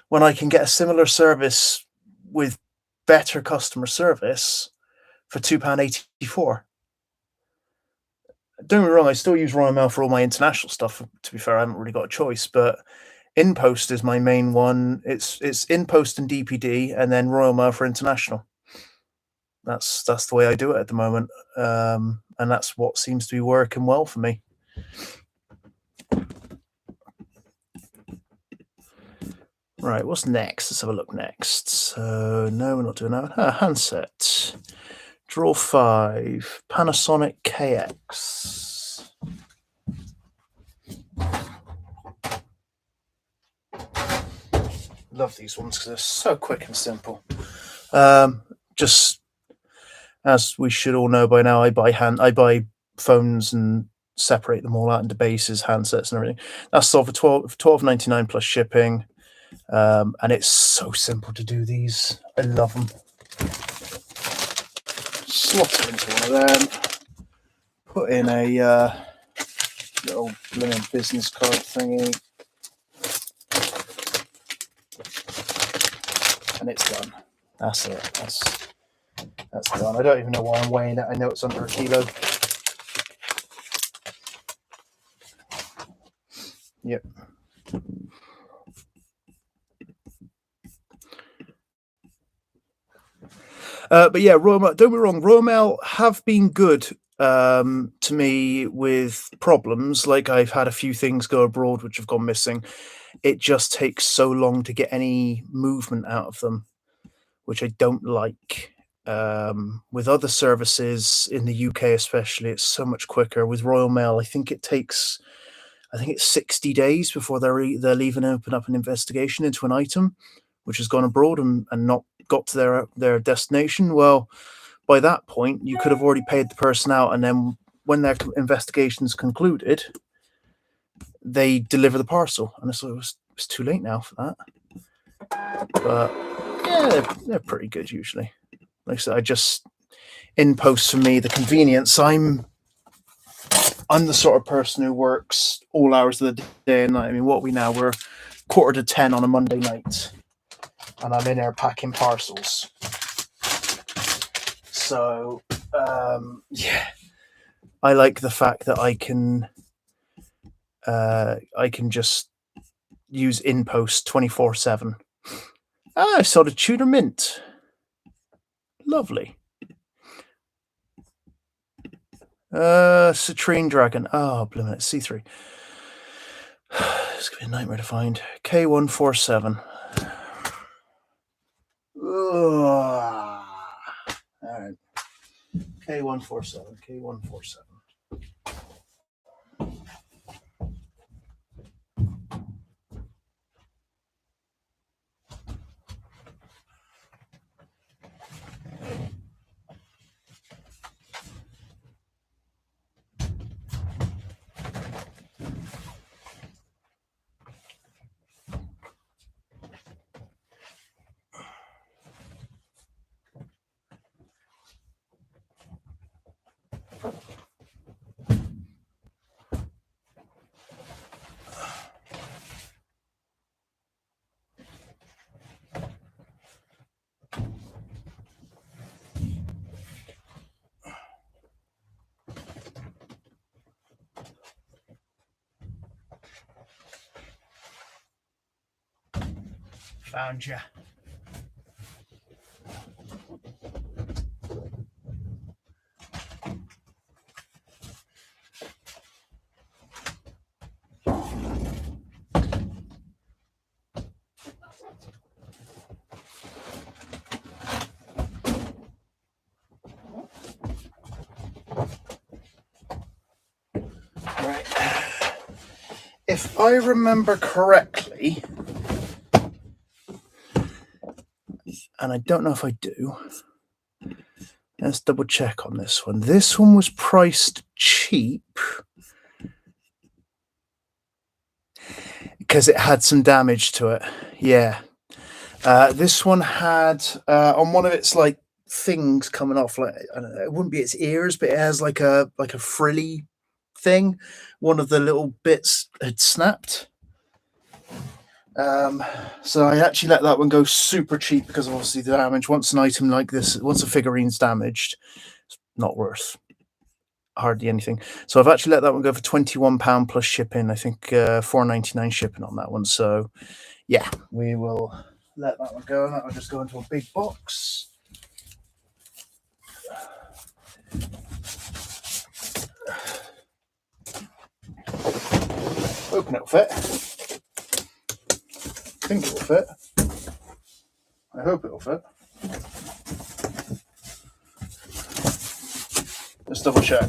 when I can get a similar service with better customer service for £2.84. Don't get me wrong, I still use Royal Mail for all my international stuff. To be fair, I haven't really got a choice, but InPost is my main one. It's InPost and DPD, and then Royal Mail for international. That's the way I do it at the moment, and that's what seems to be working well for me. Right, what's next? Let's have a look next. So, no, we're not doing that. Handset. Draw 5. Panasonic KX. Love these ones because they're so quick and simple. Just as we should all know by now, I buy phones and separate them all out into bases, handsets, and everything. That's sold for $12.99 plus shipping. And it's so simple to do these. I love them. Slot it into one of them. Put in a little blooming business card thingy. And it's done. That's it. That's done. I don't even know why I'm weighing it. I know it's under a kilo. Yep. But yeah, Royal Mail, don't be wrong, Royal Mail have been good to me with problems. Like I've had a few things go abroad which have gone missing. It just takes so long to get any movement out of them, which I don't like. With other services in the UK especially, it's so much quicker. With Royal Mail, I think it's 60 days before they're even open up an investigation into an item which has gone abroad and not got to their destination. Well, by that point, you could have already paid the person out, and then when their investigation's concluded, they deliver the parcel. And so it was too late now for that. But yeah, they're pretty good usually. Like I said, InPost for me, the convenience. I'm the sort of person who works all hours of the day and night. I mean, what are we now? We're 9:45 on a Monday night, and I'm in there packing parcels. So, yeah, I like the fact that I can just use InPost 24/7. I saw the Tudor Mint. Lovely. Citrine Dragon. Oh, blooming it. C3. It's gonna be a nightmare to find. K147. All right. K147. Found ya. Right. If I remember correctly, and I don't know if I do, Let's double check on this one. This one was priced cheap because it had some damage to it. Yeah. This one had on one of its like things coming off, like I don't know, it wouldn't be its ears, but it has like a frilly thing. One of the little bits had snapped. So I actually let that one go super cheap because obviously the damage. Once an item like this, once a figurine's damaged, it's not worth hardly anything. So I've actually let that one go for £21 plus shipping. I think £4.99 shipping on that one. So yeah, we will let that one go, and that will just go into a big box. Hoping it'll fit. I think it'll fit. I hope it'll fit. Let's double check.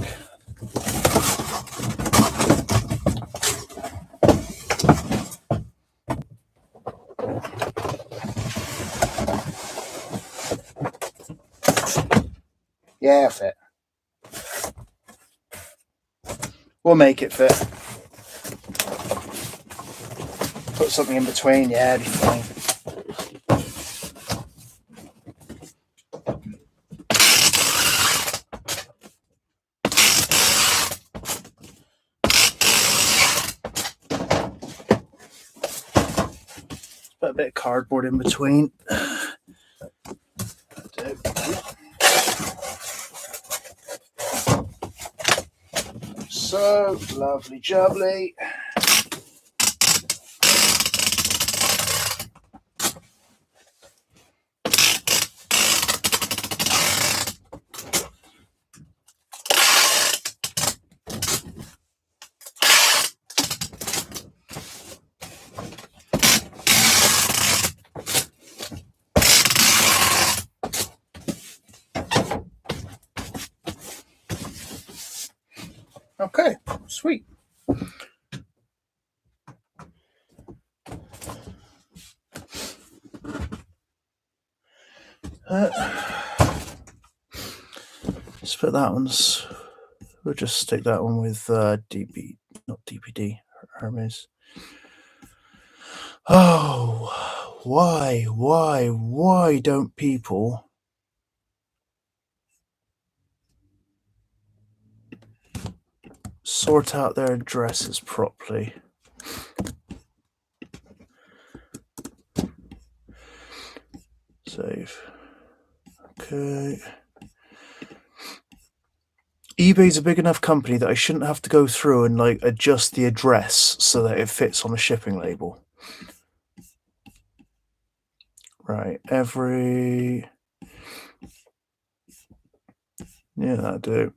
Yeah, fit. We'll make it fit. Put something in between, yeah, it'll be fine. Put a bit of cardboard in between. So lovely jubbly. Okay, sweet. Let's put that one's. We'll just stick that one with DB, not DPD, Hermes. Oh, why don't people sort out their addresses properly? Save. Okay. eBay's a big enough company that I shouldn't have to go through and like adjust the address so that it fits on a shipping label. Right, yeah, that'll do.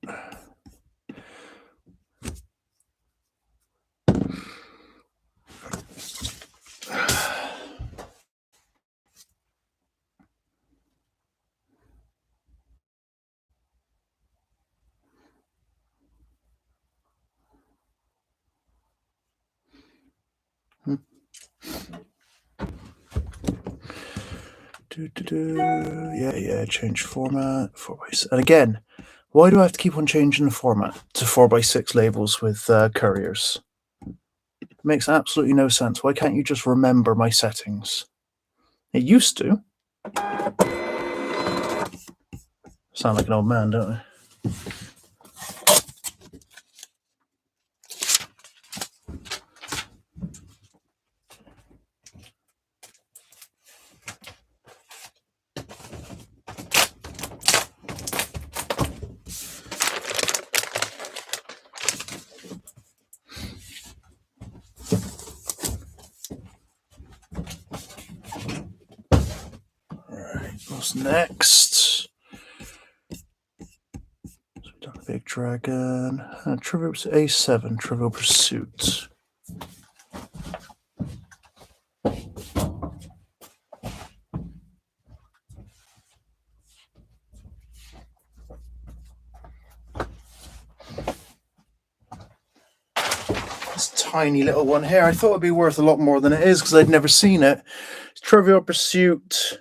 Yeah, change format, 4x6. And again, why do I have to keep on changing the format to 4x6 labels with couriers? It makes absolutely no sense. Why can't you just remember my settings? It used to. Sound like an old man, don't I? What's next? So we've done a big dragon. Trivial A7, Trivial Pursuit. This tiny little one here, I thought it'd be worth a lot more than it is because I'd never seen it. It's Trivial Pursuit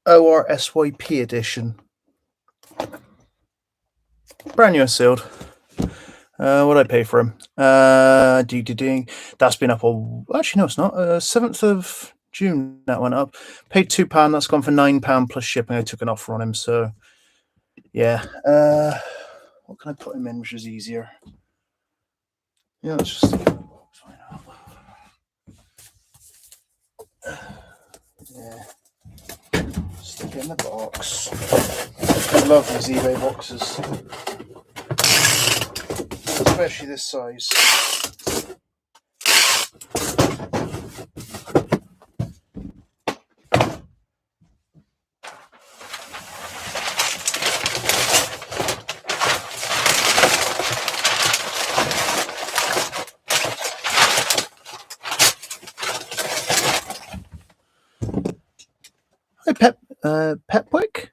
ORSYP edition. Brand new and sealed. What did I pay for him? That's been up all. Actually, no, it's not. 7th of June that went up. Paid £2. That's gone for £9 plus shipping. I took an offer on him, so yeah. What can I put him in, which is easier? Yeah, let's just find out. Yeah, stick it in the box. I love these eBay boxes, especially this size. Hi, Pepwick?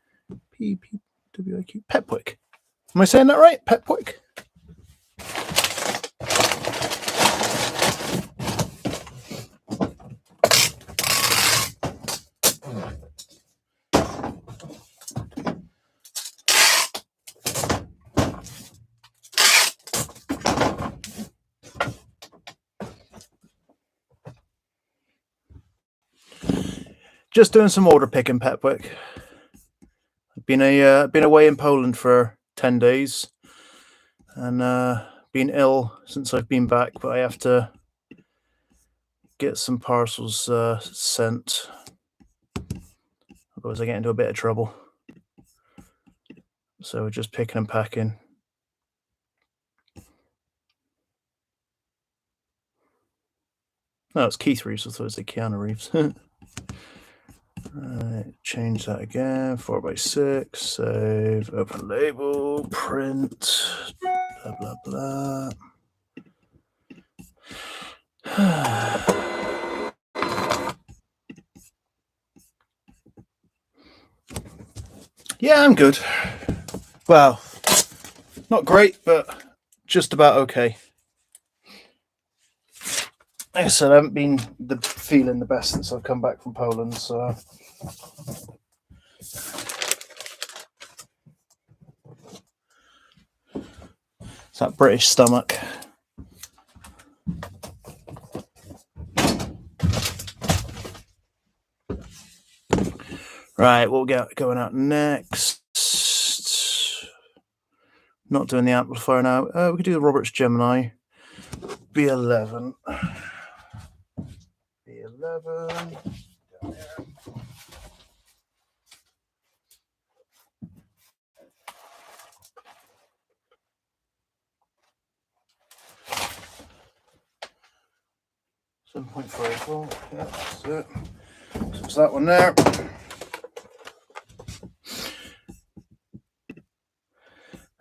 P-P-W-I-Q. Pepwick. Am I saying that right? Pepwick? Just doing some order picking, Pepwick. I've been away in Poland for 10 days and been ill since I've been back, but I have to get some parcels sent, otherwise I get into a bit of trouble. So we're just picking and packing. No, it's Keith Reeves. I thought it was Keanu Reeves. Right, change that again. 4x6. Save. Open label. Print. Blah blah blah. Yeah, I'm good. Well, not great, but just about okay. Like I said, I haven't been feeling the best since I've come back from Poland, so it's that British stomach. Right, we'll get going out next. Not doing the amplifier now. We could do the Roberts Gemini B11. B11. 7.54. Yeah, that's it. So it's that one there.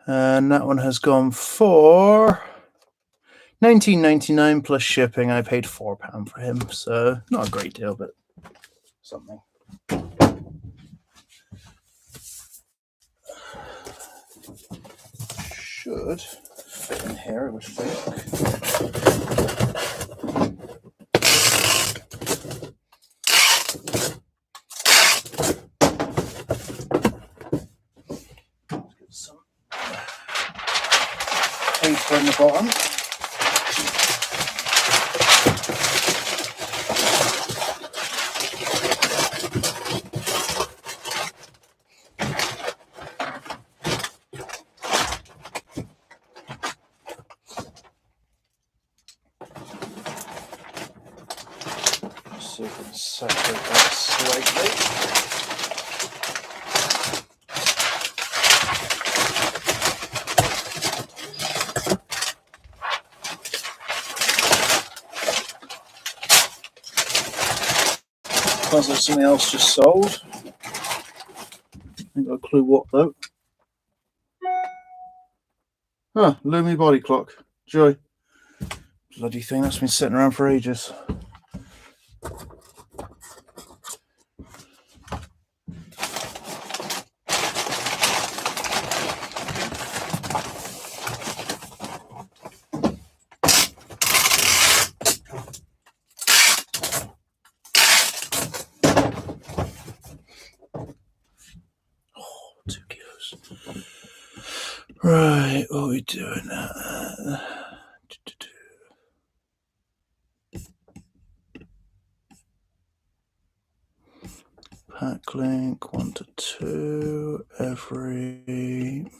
And that one has gone for $19.99 plus shipping. I paid £4 for him, so not a great deal, but something. Should fit in here, I would think. Let's get some paper in the bottom. See if we can separate that slightly. Sounds like something else just sold. I ain't got a clue what though. Huh, Lumi body clock. Joy. Bloody thing, that's been sitting around for ages. Right, what are we doing? Pack link 1 to 2 every.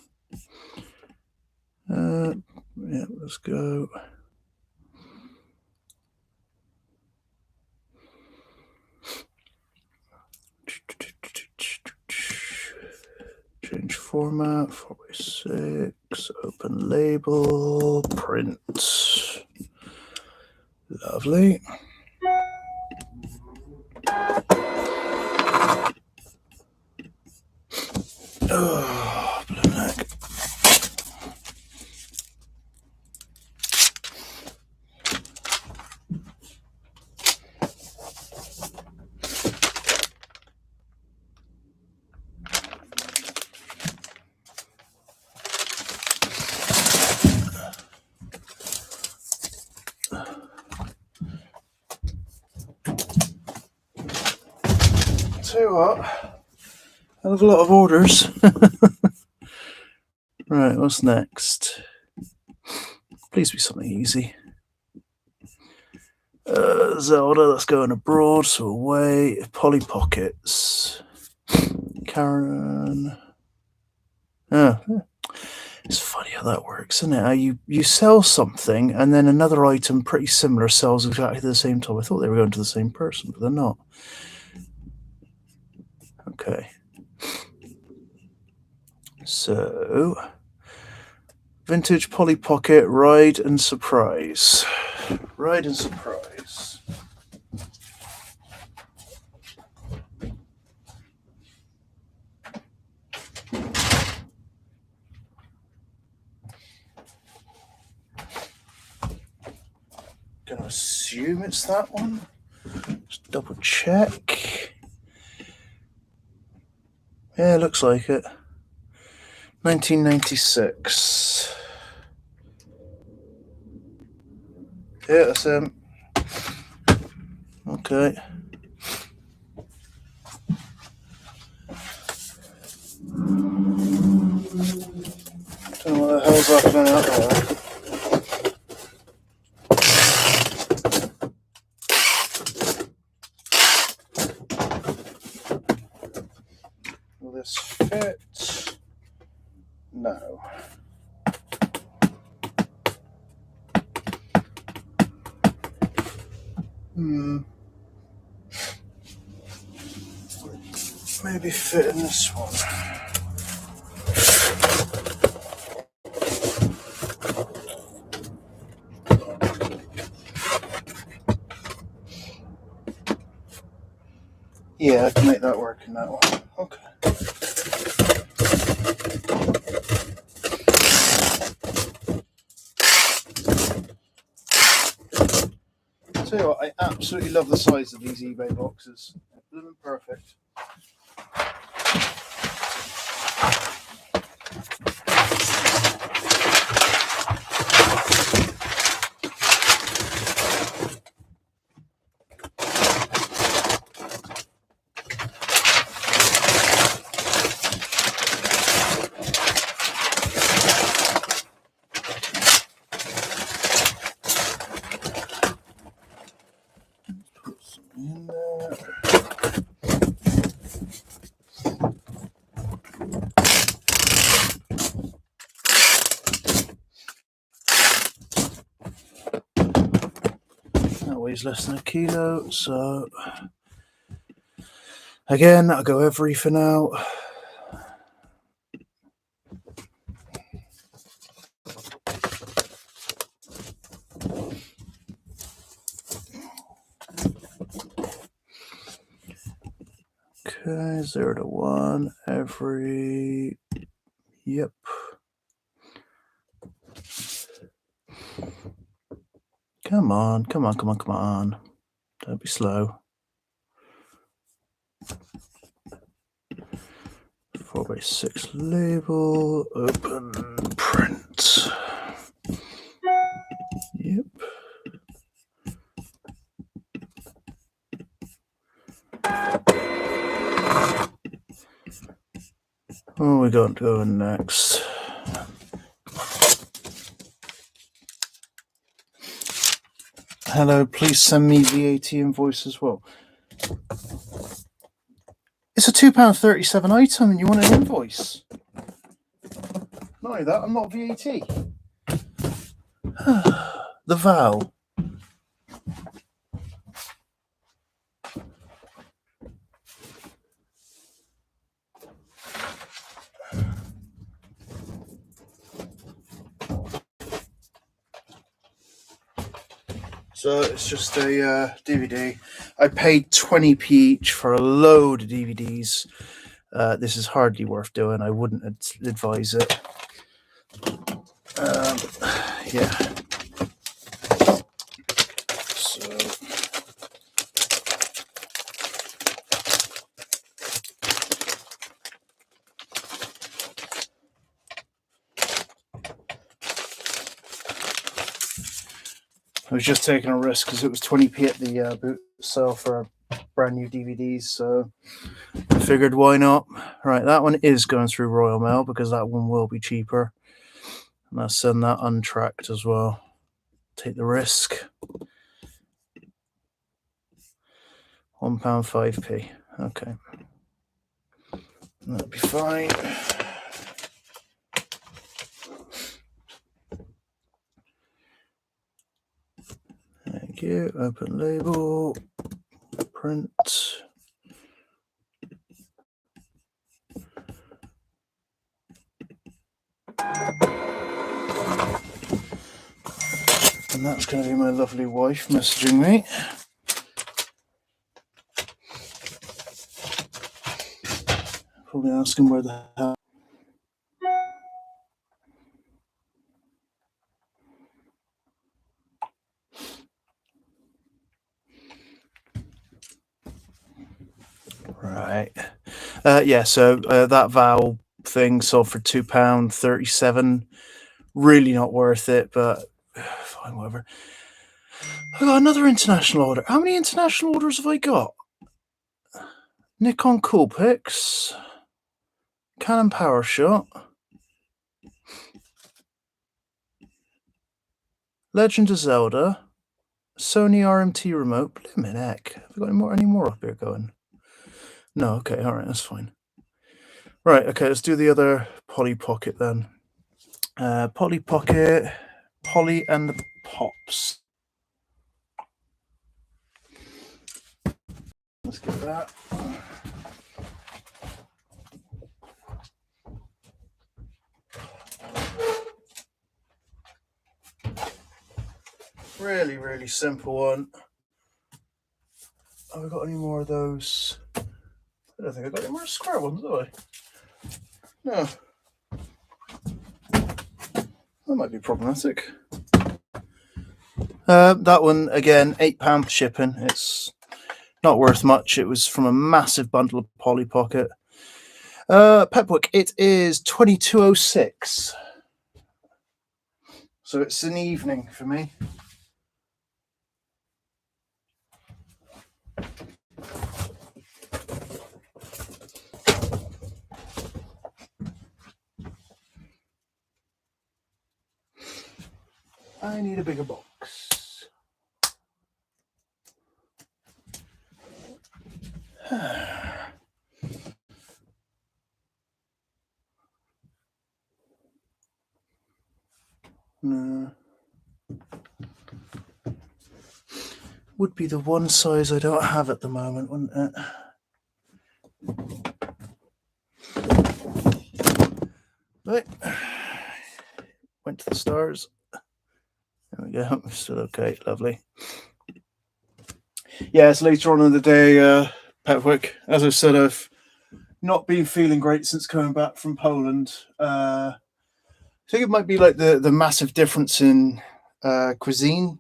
Yeah, let's go. Change format, 4x6, open label, print. Lovely. Oh, blue neck. Tell you what, hell of a lot of orders. Right, what's next? Please be something easy. Zelda, that's going abroad, so away. Polly Pockets. Karen. Oh, it's funny how that works, isn't it? How you sell something and then another item pretty similar sells exactly the same time. I thought they were going to the same person, but they're not. Okay. So, vintage Polly Pocket, Ride and Surprise. Ride and Surprise. Gonna assume it's that one. Just double check. Yeah, looks like it. 1996. Yeah, that's him. Okay. Don't know what the hell's happening out there. Will this fit? No. Maybe fit in this one. Yeah, I can make that work in that one. Okay. I'll tell you what, I absolutely love the size of these eBay boxes. They're perfect. Put some in there. That weighs less than a kilo, so again, I'll go everything out. Okay, 0 to 1 every. Yep. Come on, come on, come on, come on. Don't be slow. 4x6 label, open, print. Yep. What we got going next? Hello, please send me VAT invoice as well. It's a £2.37 item and you want an invoice. Not only that, I'm not VAT. The Val. So it's just a DVD. I paid 20p each for a load of DVDs. This is hardly worth doing. I wouldn't advise it. Yeah. So I was just taking a risk because it was 20p at the boot sale for brand new DVDs. So I figured, why not? Right, that one is going through Royal Mail because that one will be cheaper. And I'll send that untracked as well. Take the risk. £1.5p. Okay. That'll be fine. Thank you. Open label. Print. And that's going to be my lovely wife messaging me. Probably asking where the hell. Right. Yeah, so that Val thing sold for £2.37. Really not worth it, but fine, whatever. I got another international order. How many international orders have I got? Nikon Coolpix, Canon PowerShot, Legend of Zelda, Sony RMT remote. Blimmin' heck. Have I got any more up here going? No, okay, alright, that's fine. Right, okay, let's do the other Polly Pocket then. Polly Pocket, Polly and the Pops. Let's get that. Really, really simple one. Have I got any more of those? I don't think I got any more square ones, do I? No. That might be problematic. That one, again, £8 shipping. It's not worth much. It was from a massive bundle of Polly Pocket. Petbook, it is 22:06. So it's an evening for me. I need a bigger box. No. Would be the one size I don't have at the moment, wouldn't it? Right. Went to the stars. There we go. Still okay. Lovely. Yeah, it's later on in the day, Petwick. As I said, I've not been feeling great since coming back from Poland. I think it might be like the massive difference in cuisine.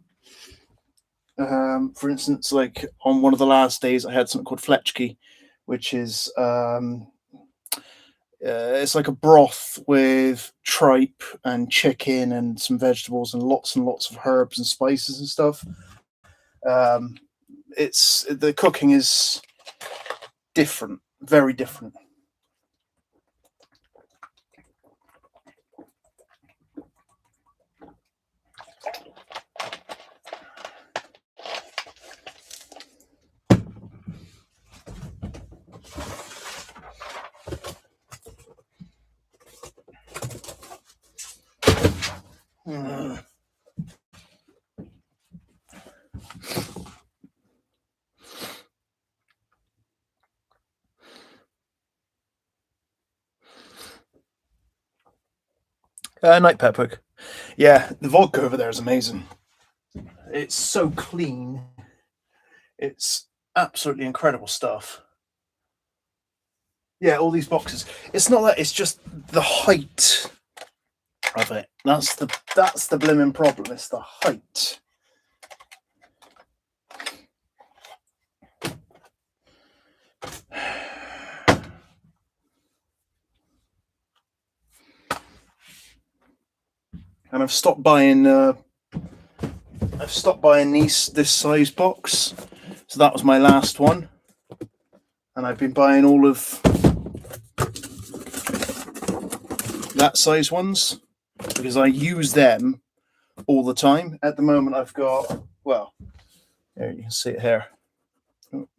For instance, like on one of the last days, I had something called flechki, which is it's like a broth with tripe and chicken and some vegetables and lots of herbs and spices and stuff. It's the cooking is different, very different. Night Pepper. Yeah, the vodka over there is amazing. It's so clean. It's absolutely incredible stuff. Yeah, all these boxes. It's not that. It's just the height of it. That's the blimmin' problem. It's the height. And I've stopped buying. This size box. So that was my last one, and I've been buying all of that size ones because I use them all the time. At the moment, I've got, well, there you can see it here.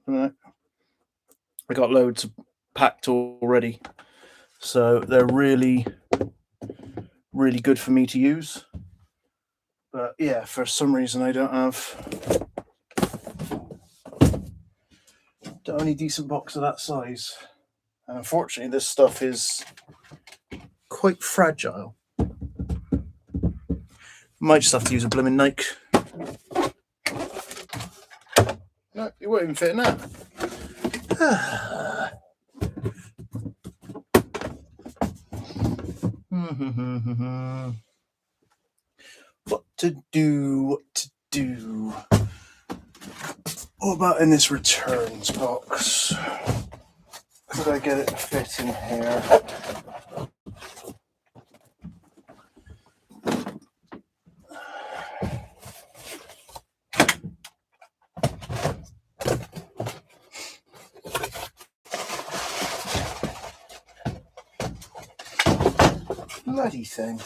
I got loads packed already, so they're really, really good for me to use. But yeah, for some reason I don't have the only decent box of that size. And unfortunately, this stuff is quite fragile. Might just have to use a blooming Nike. No, it won't even fit in that. What to do? What about in this returns box? Could I get it to fit in here? Bloody thing.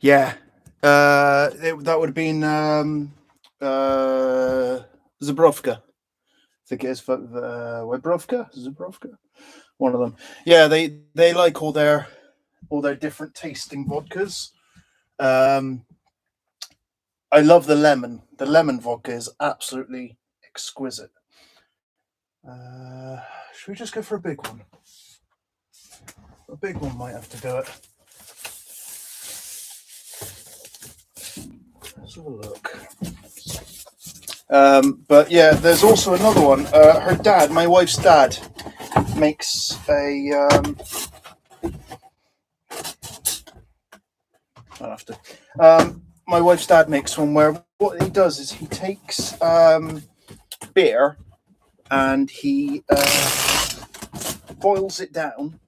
Yeah, that would have been Zabrovka. I think it is Zabrovka, one of them. Yeah, they like all their different tasting vodkas. I love the lemon. The lemon vodka is absolutely exquisite. Should we just go for a big one? A big one might have to do it. Let's have a look. But yeah, there's also another one. Her dad, my wife's dad, makes a. I'll have to. My wife's dad makes one where what he does is he takes beer and he boils it down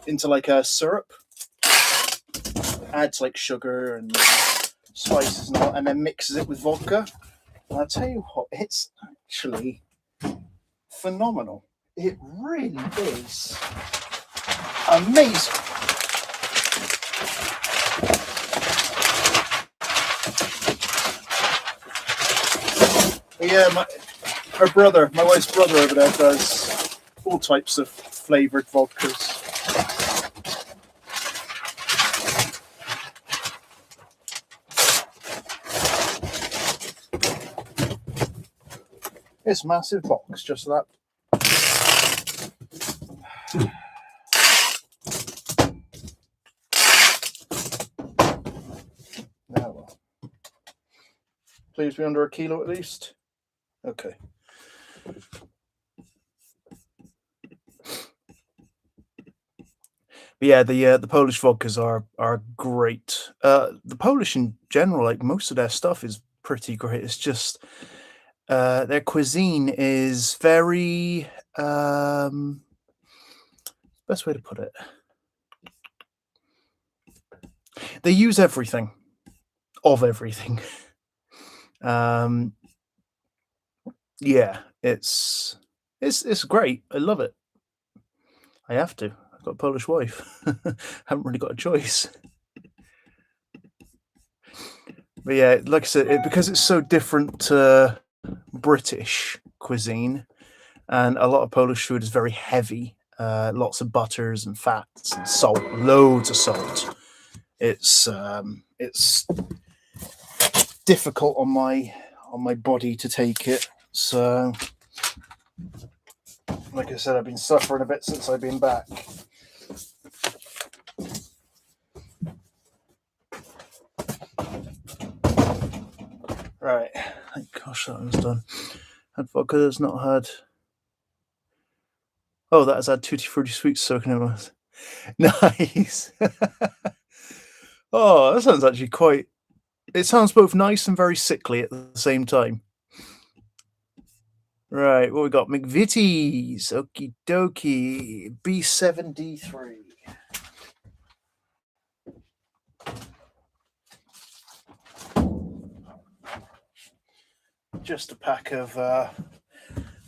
into like a syrup, adds like sugar and spices and all, and then mixes it with vodka. And I'll tell you what, it's actually phenomenal. It really is amazing. Yeah, my wife's brother over there does all types of flavoured vodkas. This massive box, just that. Now, well. Please be under a kilo at least. Okay. But yeah, the Polish vodkas are great. The Polish in general, like most of their stuff, is pretty great. It's just their cuisine is very best way to put it. They use everything of everything. Yeah, it's great. I love it. I have to. I've got a Polish wife. Haven't really got a choice. But yeah, like I said, because it's so different to British cuisine, and a lot of Polish food is very heavy. Lots of butters and fats and salt, loads of salt. It's difficult on my body to take it. So, like I said, I've been suffering a bit since I've been back. Right, thank gosh that was done. Had vodka that's not had. Oh, that has had tutti frutti sweets soaking in it. Nice. Oh, that sounds actually quite. It sounds both nice and very sickly at the same time. Right, what we got? McVitie's. Okie dokie. B7D3. Just a pack of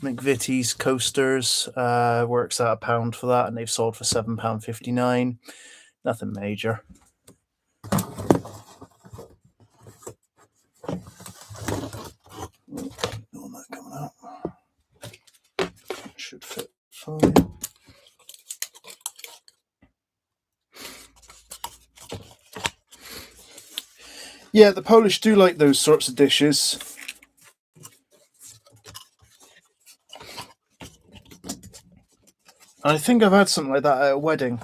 McVitie's coasters. Works out £1 for that, and they've sold for £7.59. Nothing major. Not that coming out. Should fit fine. Yeah, the Polish do like those sorts of dishes. I think I've had something like that at a wedding.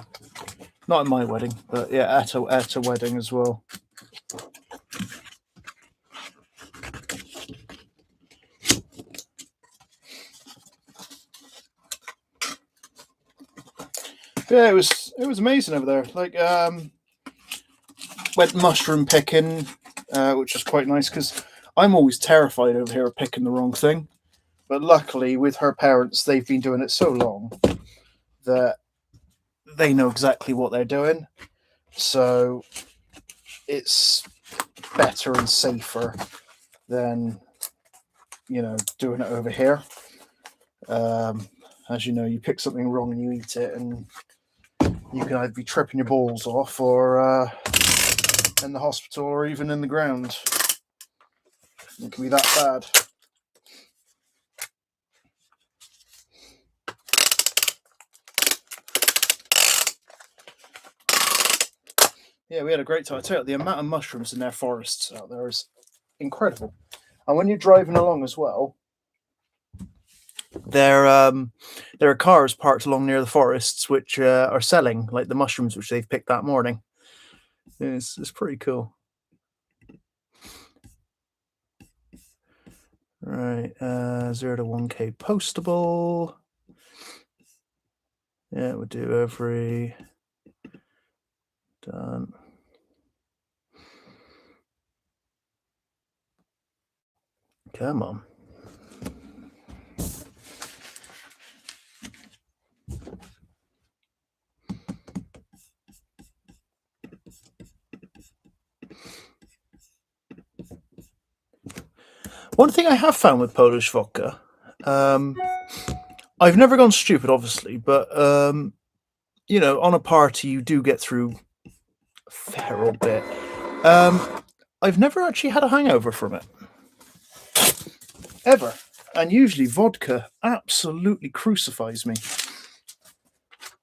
Not at my wedding, but yeah, at a wedding as well. Yeah, it was amazing over there. Like, went mushroom picking, which was quite nice because I'm always terrified over here of picking the wrong thing. But luckily, with her parents, they've been doing it so long that they know exactly what they're doing. So it's better and safer than, doing it over here. As you know, you pick something wrong and you eat it, and you can either be tripping your balls off or in the hospital or even in the ground. It can be that bad. Yeah, we had a great time. I tell you, the amount of mushrooms in their forests out there is incredible. And when you're driving along as well, there are cars parked along near the forests which are selling like the mushrooms which they've picked that morning. It's pretty cool. Right, 0 to 1K postable. Yeah, we'll do every. Done. Come on. One thing I have found with Polish vodka, I've never gone stupid, obviously, but on a party you do get through a fair old bit. I've never actually had a hangover from it. Ever. And usually vodka absolutely crucifies me.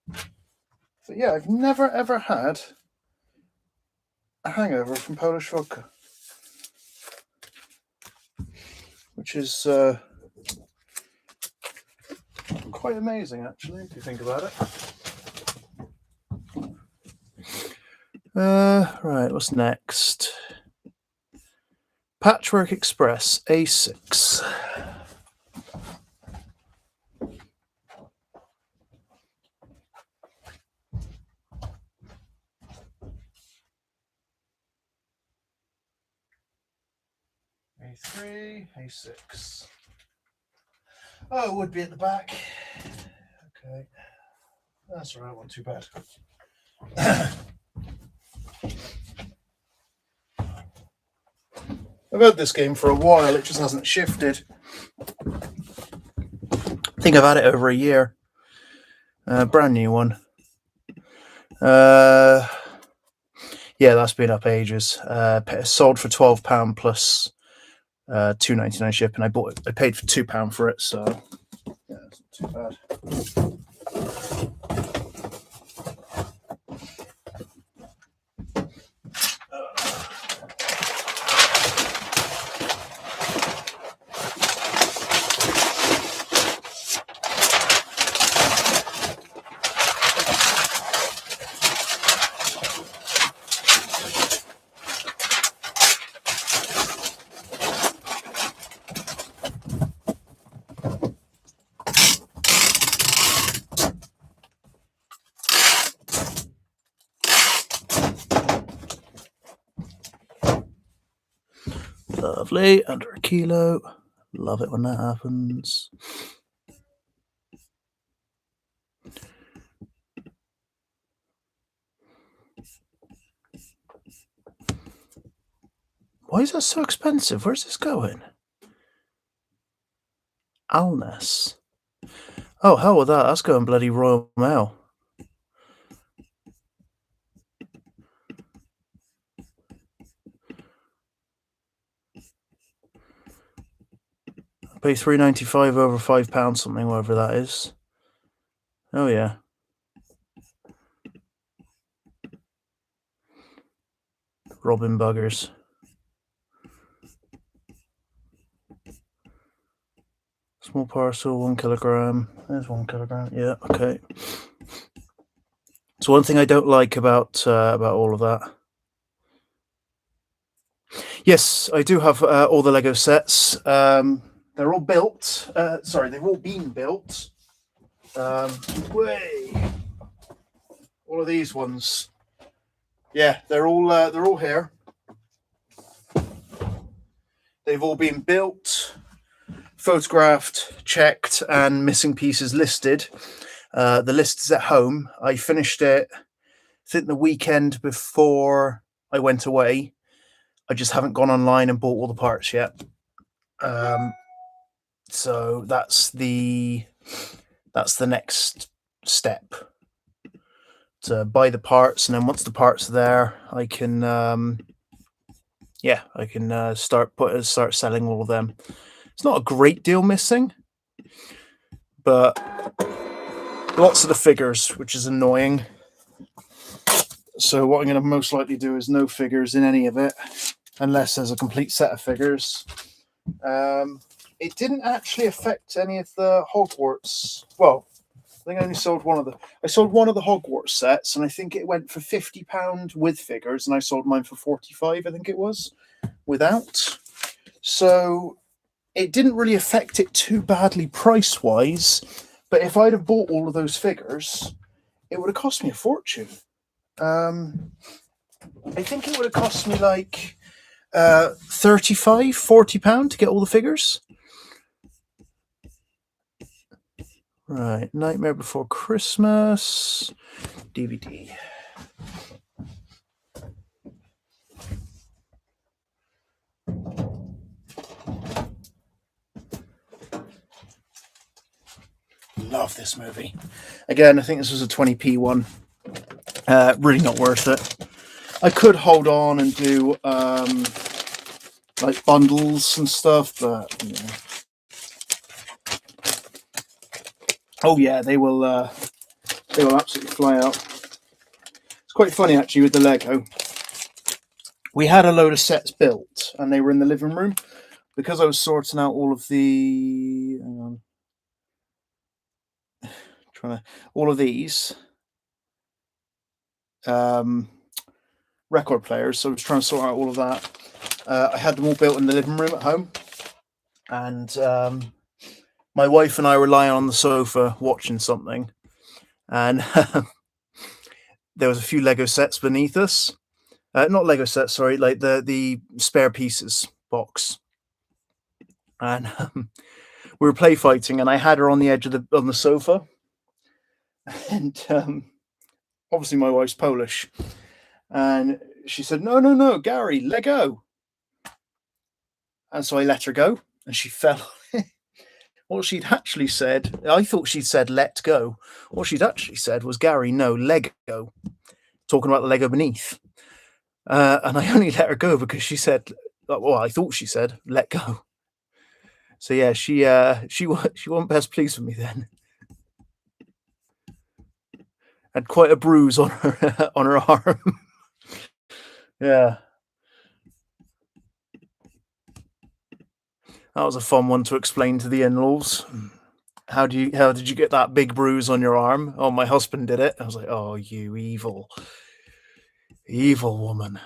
But yeah, I've never ever had a hangover from Polish vodka. Which is quite amazing, actually, if you think about it. Right, what's next? Patchwork Express A6. A3, A6. Oh, it would be at the back. Okay. That's all right, not too bad. I've had this game for a while, it just hasn't shifted. I think I've had it over a year. Brand new one. Yeah, that's been up ages. Sold for £12 plus £2.99 ship, and I paid for £2 for it, so yeah, it's not too bad. Lovely, under a kilo. Love it when that happens. Why is that so expensive? Where's this going? Alness. Oh, hell with that. That's going bloody Royal Mail. I pay £3.95 over £5 something, whatever that is. Oh yeah. Robin buggers. Small parcel, 1 kilogram. There's 1 kilogram. Yeah, okay. So one thing I don't like about all of that. Yes, I do have all the Lego sets. They're all built. They've all been built. All of these ones. Yeah, they're all here. They've all been built, photographed, checked, and missing pieces listed. The list is at home. I finished it, I think, the weekend before I went away. I just haven't gone online and bought all the parts yet. So that's the next step, to buy the parts, and then once the parts are there, I can start selling all of them. It's not a great deal missing, but lots of the figures, which is annoying. So what I'm going to most likely do is no figures in any of it, unless there's a complete set of figures. It didn't actually affect any of the Hogwarts. Well, I think I only sold one of the. I sold one of the Hogwarts sets, and I think it went for £50 with figures, and I sold mine for £45. I think it was without. So it didn't really affect it too badly price wise. But if I'd have bought all of those figures, it would have cost me a fortune. I think it would have cost me like £35-40 to get all the figures. Right, Nightmare Before Christmas DVD. Love this movie. Again, I think this was a 20p one. Really not worth it. I could hold on and do like bundles and stuff, but yeah. Oh yeah, they will absolutely fly out. It's quite funny actually with the Lego. We had a load of sets built, and they were in the living room because I was sorting out all of the. Hang on, all of these record players. So I was trying to sort out all of that. I had them all built in the living room at home, and my wife and I were lying on the sofa watching something, and there was a few Lego sets beneath us. Not Lego sets, sorry, like the spare pieces box. And we were play fighting, and I had her on the edge of on the sofa, and obviously my wife's Polish, and she said, "No, Gary, let go." And so I let her go, and she fell. What she'd actually said, I thought she'd said "let go." What she'd actually said was, "Gary, no, Lego," talking about the Lego beneath. And I only let her go because she said, well, I thought she said, let go. So yeah, she wasn't best pleased with me then. Had quite a bruise on her on her arm. Yeah, that was a fun one to explain to the in-laws. How did you get that big bruise on your arm? Oh, my husband did it. I was like, oh, you evil woman.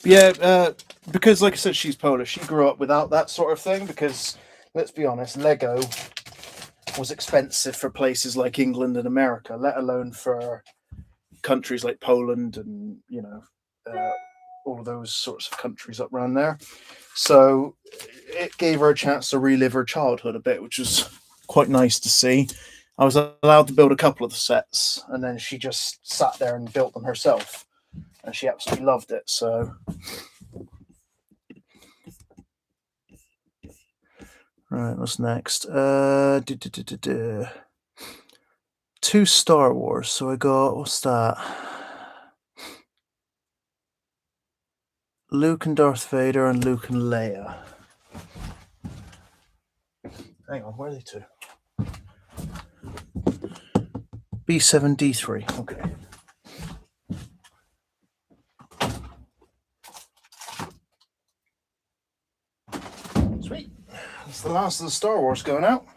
Yeah, because like I said, she's Polish. She grew up without that sort of thing because, let's be honest, Lego was expensive for places like England and America, let alone for countries like Poland and, all of those sorts of countries up around there. So it gave her a chance to relive her childhood a bit, which was quite nice to see. I was allowed to build a couple of the sets, and then she just sat there and built them herself, and she absolutely loved it. So, right, what's next? Two Star Wars. So I got, what's that? Luke and Darth Vader and Luke and Leia. Hang on, where are they two? B7D3. Okay. Sweet. That's the last of the Star Wars going out.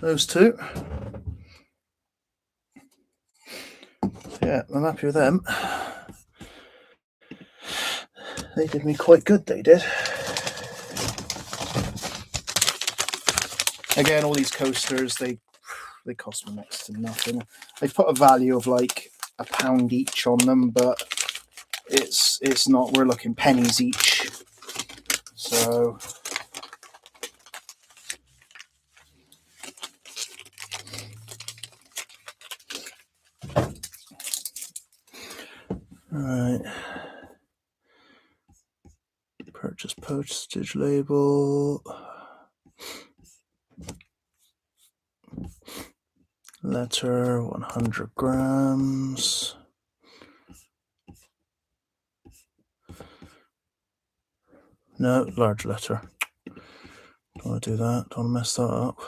Those two. Yeah, I'm happy with them. They did me quite good, they did. Again, all these coasters, they cost me next to nothing. They put a value of like £1 each on them, but it's not, we're looking pennies each. So right. Purchase postage label. Letter 100 grams. No, large letter. Don't want to do that. Don't want to mess that up.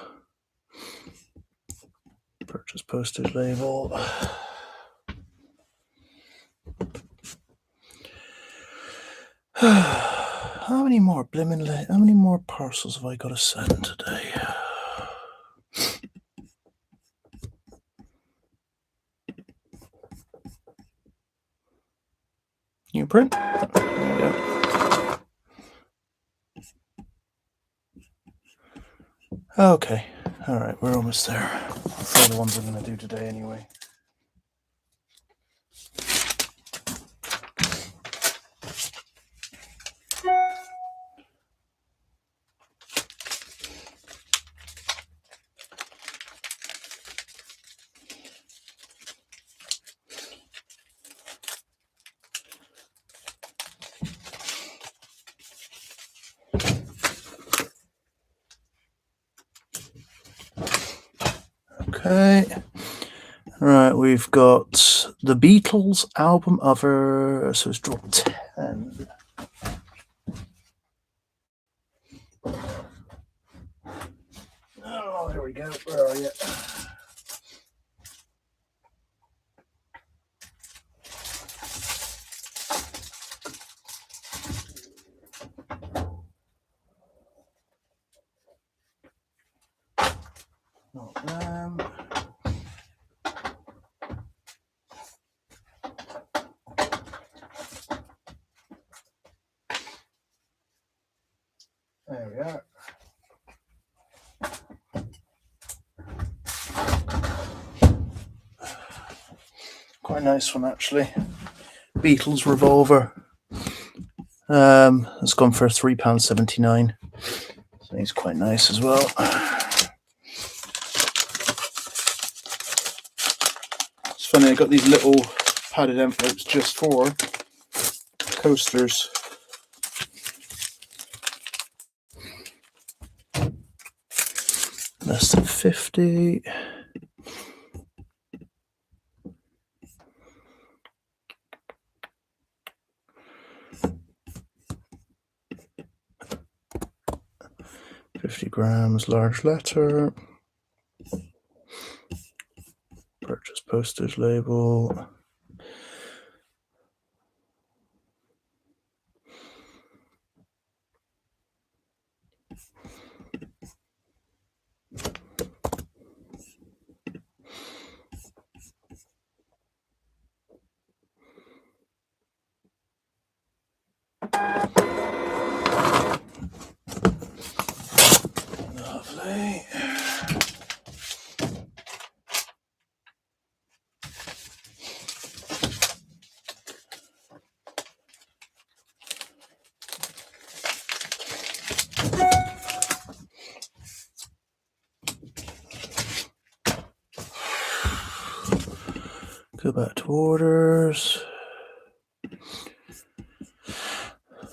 Purchase postage label. How many more how many more parcels have I got to send today? New print. There we go. Okay. All right, we're almost there. They're the ones I'm going to do today anyway. Okay. Right, we've got the Beatles album over, so it's draw 10. Oh, there we go. Where are you? Not them. There we are. Quite a nice one, actually. Beatles Revolver. It's gone for £3.79. So he's quite nice as well. It's funny, I got these little padded envelopes just for coasters. Less than 50. £50, large letter. Purchase postage label. Lovely. Go back to orders.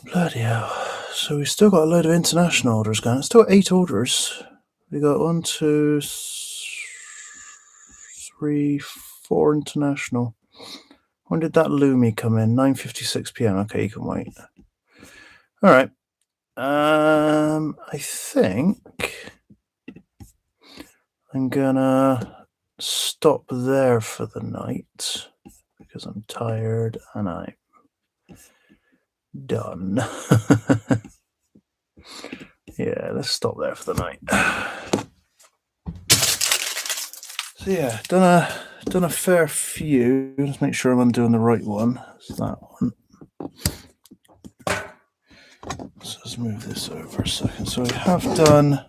Bloody hell. So we've still got a load of international orders going. Still 8 orders. We got 1, 2, 3, 4 international. When did that Lumi come in? 9:56 p.m. Okay, you can wait. All right. I think I'm gonna stop there for the night because I'm tired and I'm done. Yeah, let's stop there for the night. So yeah, done a fair few. Let's make sure I'm doing the right one. It's that one. So let's move this over a second. So I have done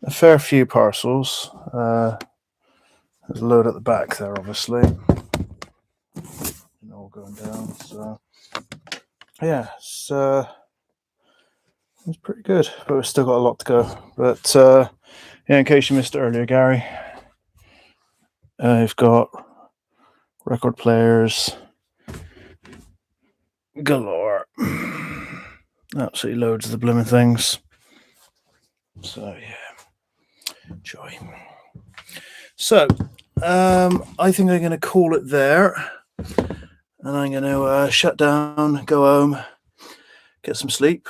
a fair few parcels. There's a load at the back there, obviously. All going down. So yeah, it's pretty good, but we've still got a lot to go. But yeah, in case you missed it earlier, Gary, I've got record players galore. Absolutely loads of the blooming things. So yeah, joy. So I think I'm going to call it there, and I'm going to shut down, go home, get some sleep.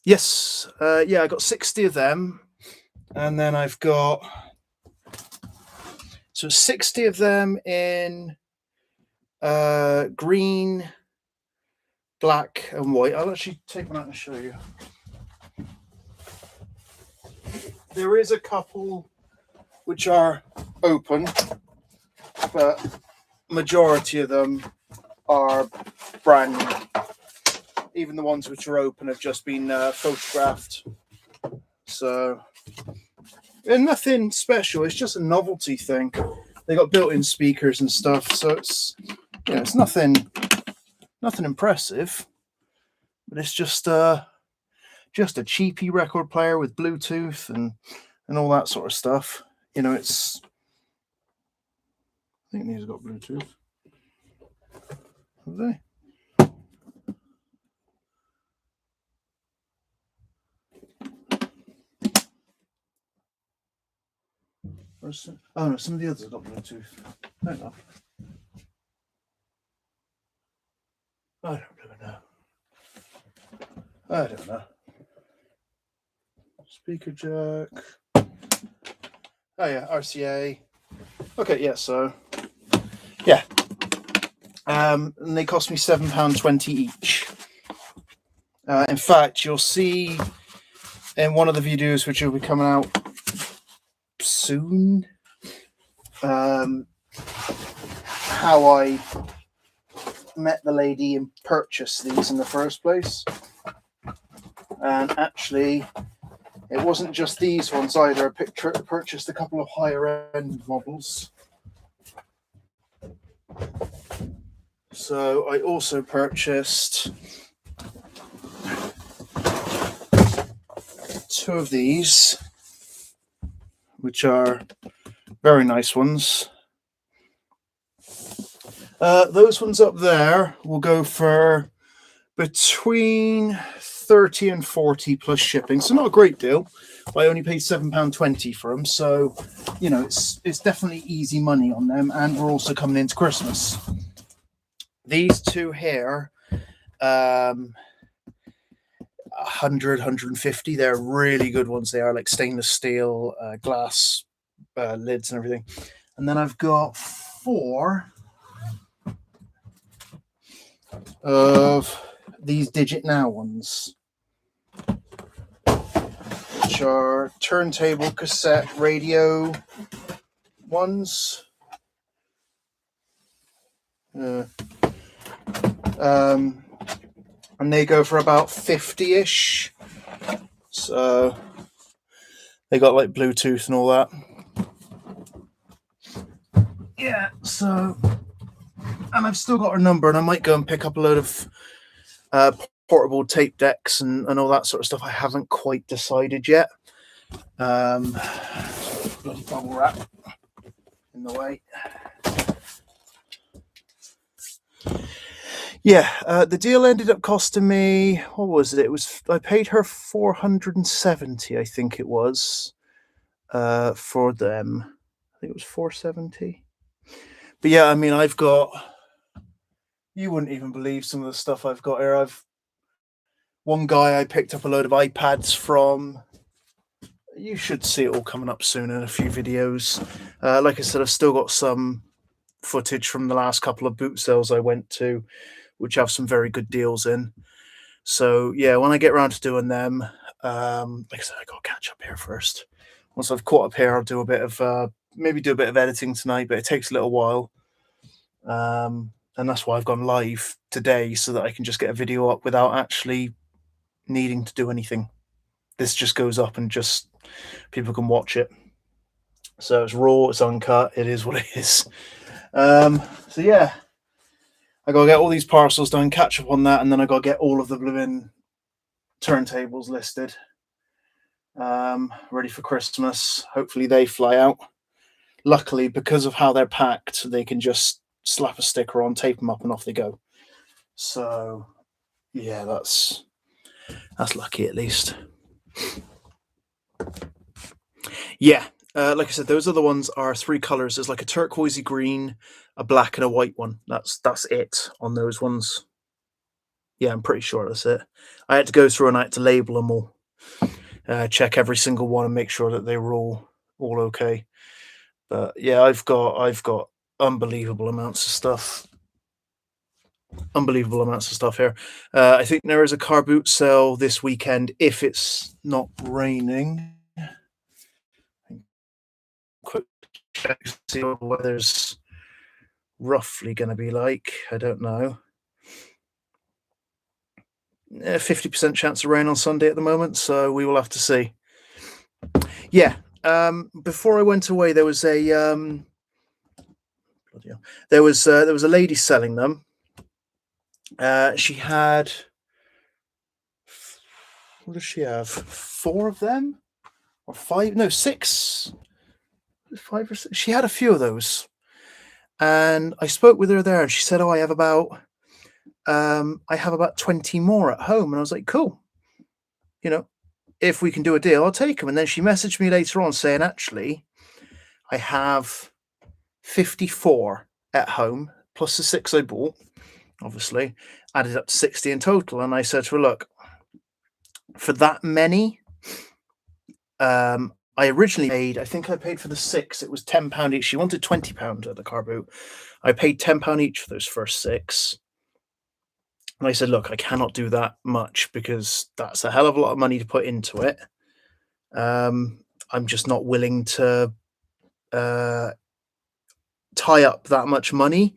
Yes, yeah, I got 60 of them, and then I've got 60 of them in green, black, and white. I'll actually take one out and show you. There is a couple which are open, but majority of them are brand new. Even the ones which are open have just been photographed. So, and nothing special. It's just a novelty thing. They got built-in speakers and stuff, so it's it's nothing impressive. But it's just a cheapy record player with Bluetooth and all that sort of stuff. It's. I think these have got Bluetooth. Have they? Oh no, some of the others have got Bluetooth. Hang on. I don't know. Speaker jack. Oh yeah, RCA. Okay, yeah, so yeah. And they cost me £7.20 each. In fact, you'll see in one of the videos which will be coming out soon how I met the lady and purchased these in the first place. And actually, it wasn't just these ones either. I purchased a couple of higher end models. So I also purchased 2 of these, which are very nice ones. Those ones up there will go for between 30 and 40 plus shipping, so not a great deal. I only paid £7.20 for them, so you know it's definitely easy money on them, and we're also coming into Christmas. These two here, 100, 150, they're really good ones. They are like stainless steel, glass lids and everything. And then I've got 4 of these Digit Now ones, which are turntable cassette radio ones. And they go for about 50-ish. So they got like Bluetooth and all that. Yeah, so, and I've still got her number, and I might go and pick up a load of portable tape decks and all that sort of stuff. I haven't quite decided yet. Bloody bubble wrap in the way. Yeah, the deal ended up costing me, what was it? I paid her $470, I think it was, for them. I think it was $470. But yeah, I mean, you wouldn't even believe some of the stuff I've got here. One guy I picked up a load of iPads from. You should see it all coming up soon in a few videos. Like I said, I've still got some footage from the last couple of boot sales I went to, which have some very good deals in. So yeah, when I get around to doing them, like I said, I got to catch up here first. Once I've caught up here, I'll do a bit of maybe do a bit of editing tonight, but it takes a little while. And that's why I've gone live today, so that I can just get a video up without actually needing to do anything. This just goes up and just people can watch it. So it's raw, it's uncut, it is what it is. So yeah, I gotta get all these parcels done, catch up on that, and then I gotta get all of the blooming turntables listed, ready for Christmas. Hopefully they fly out. Luckily, because of how they're packed, they can just slap a sticker on, tape them up, and off they go. So yeah, that's lucky at least. Yeah, like I said, those other ones are 3 colors. There's like a turquoisey green, a black, and a white one. That's it on those ones. Yeah, I'm pretty sure that's it. I had to go through and I had to label them all, check every single one, and make sure that they were all okay. But yeah, I've got unbelievable amounts of stuff. Unbelievable amounts of stuff here. I think there is a car boot sale this weekend if it's not raining. Quick check to see what the weather's roughly going to be like. I don't know. 50% chance of rain on Sunday at the moment, so we will have to see. Yeah. Before I went away, there was a a lady selling them. She had, what does she have? 4 of them, or 5? No, 6. 5 or 6. She had a few of those, and I spoke with her there, and she said, "Oh, I have about 20 more at home." And I was like, "Cool. You know, if we can do a deal, I'll take them." And then she messaged me later on saying, "Actually, I have 54 at home, plus the 6 I bought, obviously, added up to 60 in total." And I said to her, "Look, for that many, I originally paid, I think I paid for the 6, it was £10 each. She wanted £20 at the car boot. I paid £10 each for those first 6. And I said, look, I cannot do that much because that's a hell of a lot of money to put into it. I'm just not willing to tie up that much money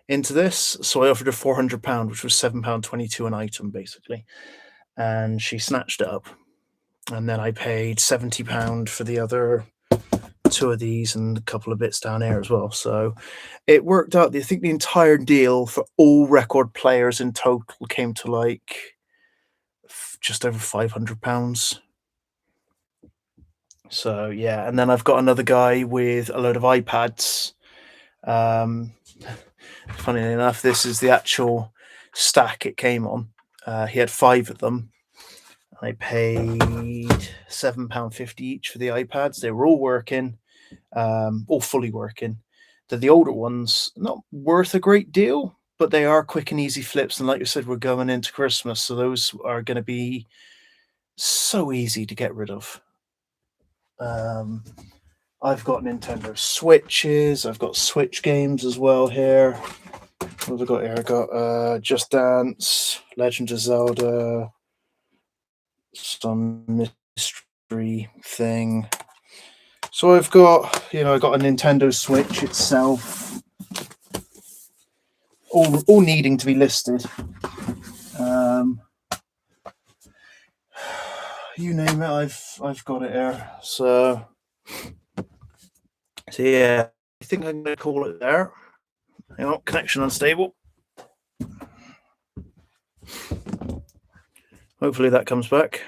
into this." So I offered her £400, which was £7.22 an item, basically. And she snatched it up. And then I paid £70 for the other 2 of these and a couple of bits down here as well. So it worked out. I think the entire deal for all record players in total came to like just over £500. So yeah, and then I've got another guy with a load of iPads. Funny enough, this is the actual stack it came on. He had 5 of them. I paid £7.50 each for the iPads. They were all working, all fully working. The older ones, not worth a great deal, but they are quick and easy flips. And like you said, we're going into Christmas, so those are going to be so easy to get rid of. I've got Nintendo Switches. I've got Switch games as well here. What have I got here? I've got Just Dance, Legend of Zelda, some mystery thing. So I've got, I got a Nintendo Switch itself, all needing to be listed. You name it, I've got it here. So yeah, I think I'm going to call it there. Hang on, connection unstable. Hopefully that comes back.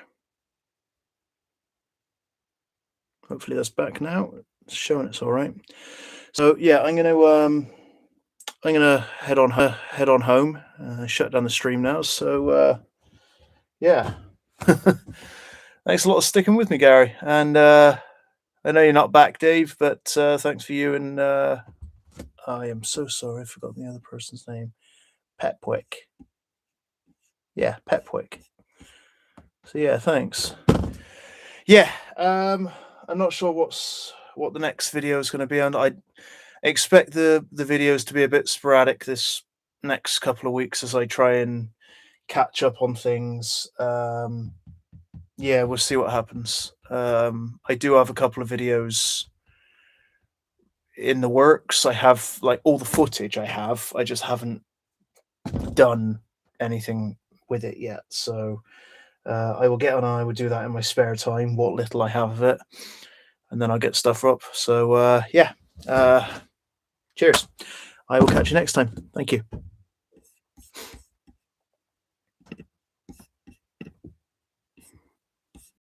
Hopefully that's back now. It's showing it's all right. So yeah, I'm gonna head on home. Shut down the stream now. So yeah, thanks a lot for sticking with me, Gary. And I know you're not back, Dave, but thanks for you. And I am so sorry, I forgot the other person's name. Petwick. Yeah, Petwick. So yeah, thanks. Yeah, I'm not sure what the next video is going to be, and I expect the videos to be a bit sporadic this next couple of weeks as I try and catch up on things. Yeah, we'll see what happens. I do have a couple of videos in the works. I have like all the footage I just haven't done anything with it yet. So I will get on and I will do that in my spare time, what little I have of it, and then I'll get stuff up. So yeah, cheers. I will catch you next time. Thank you.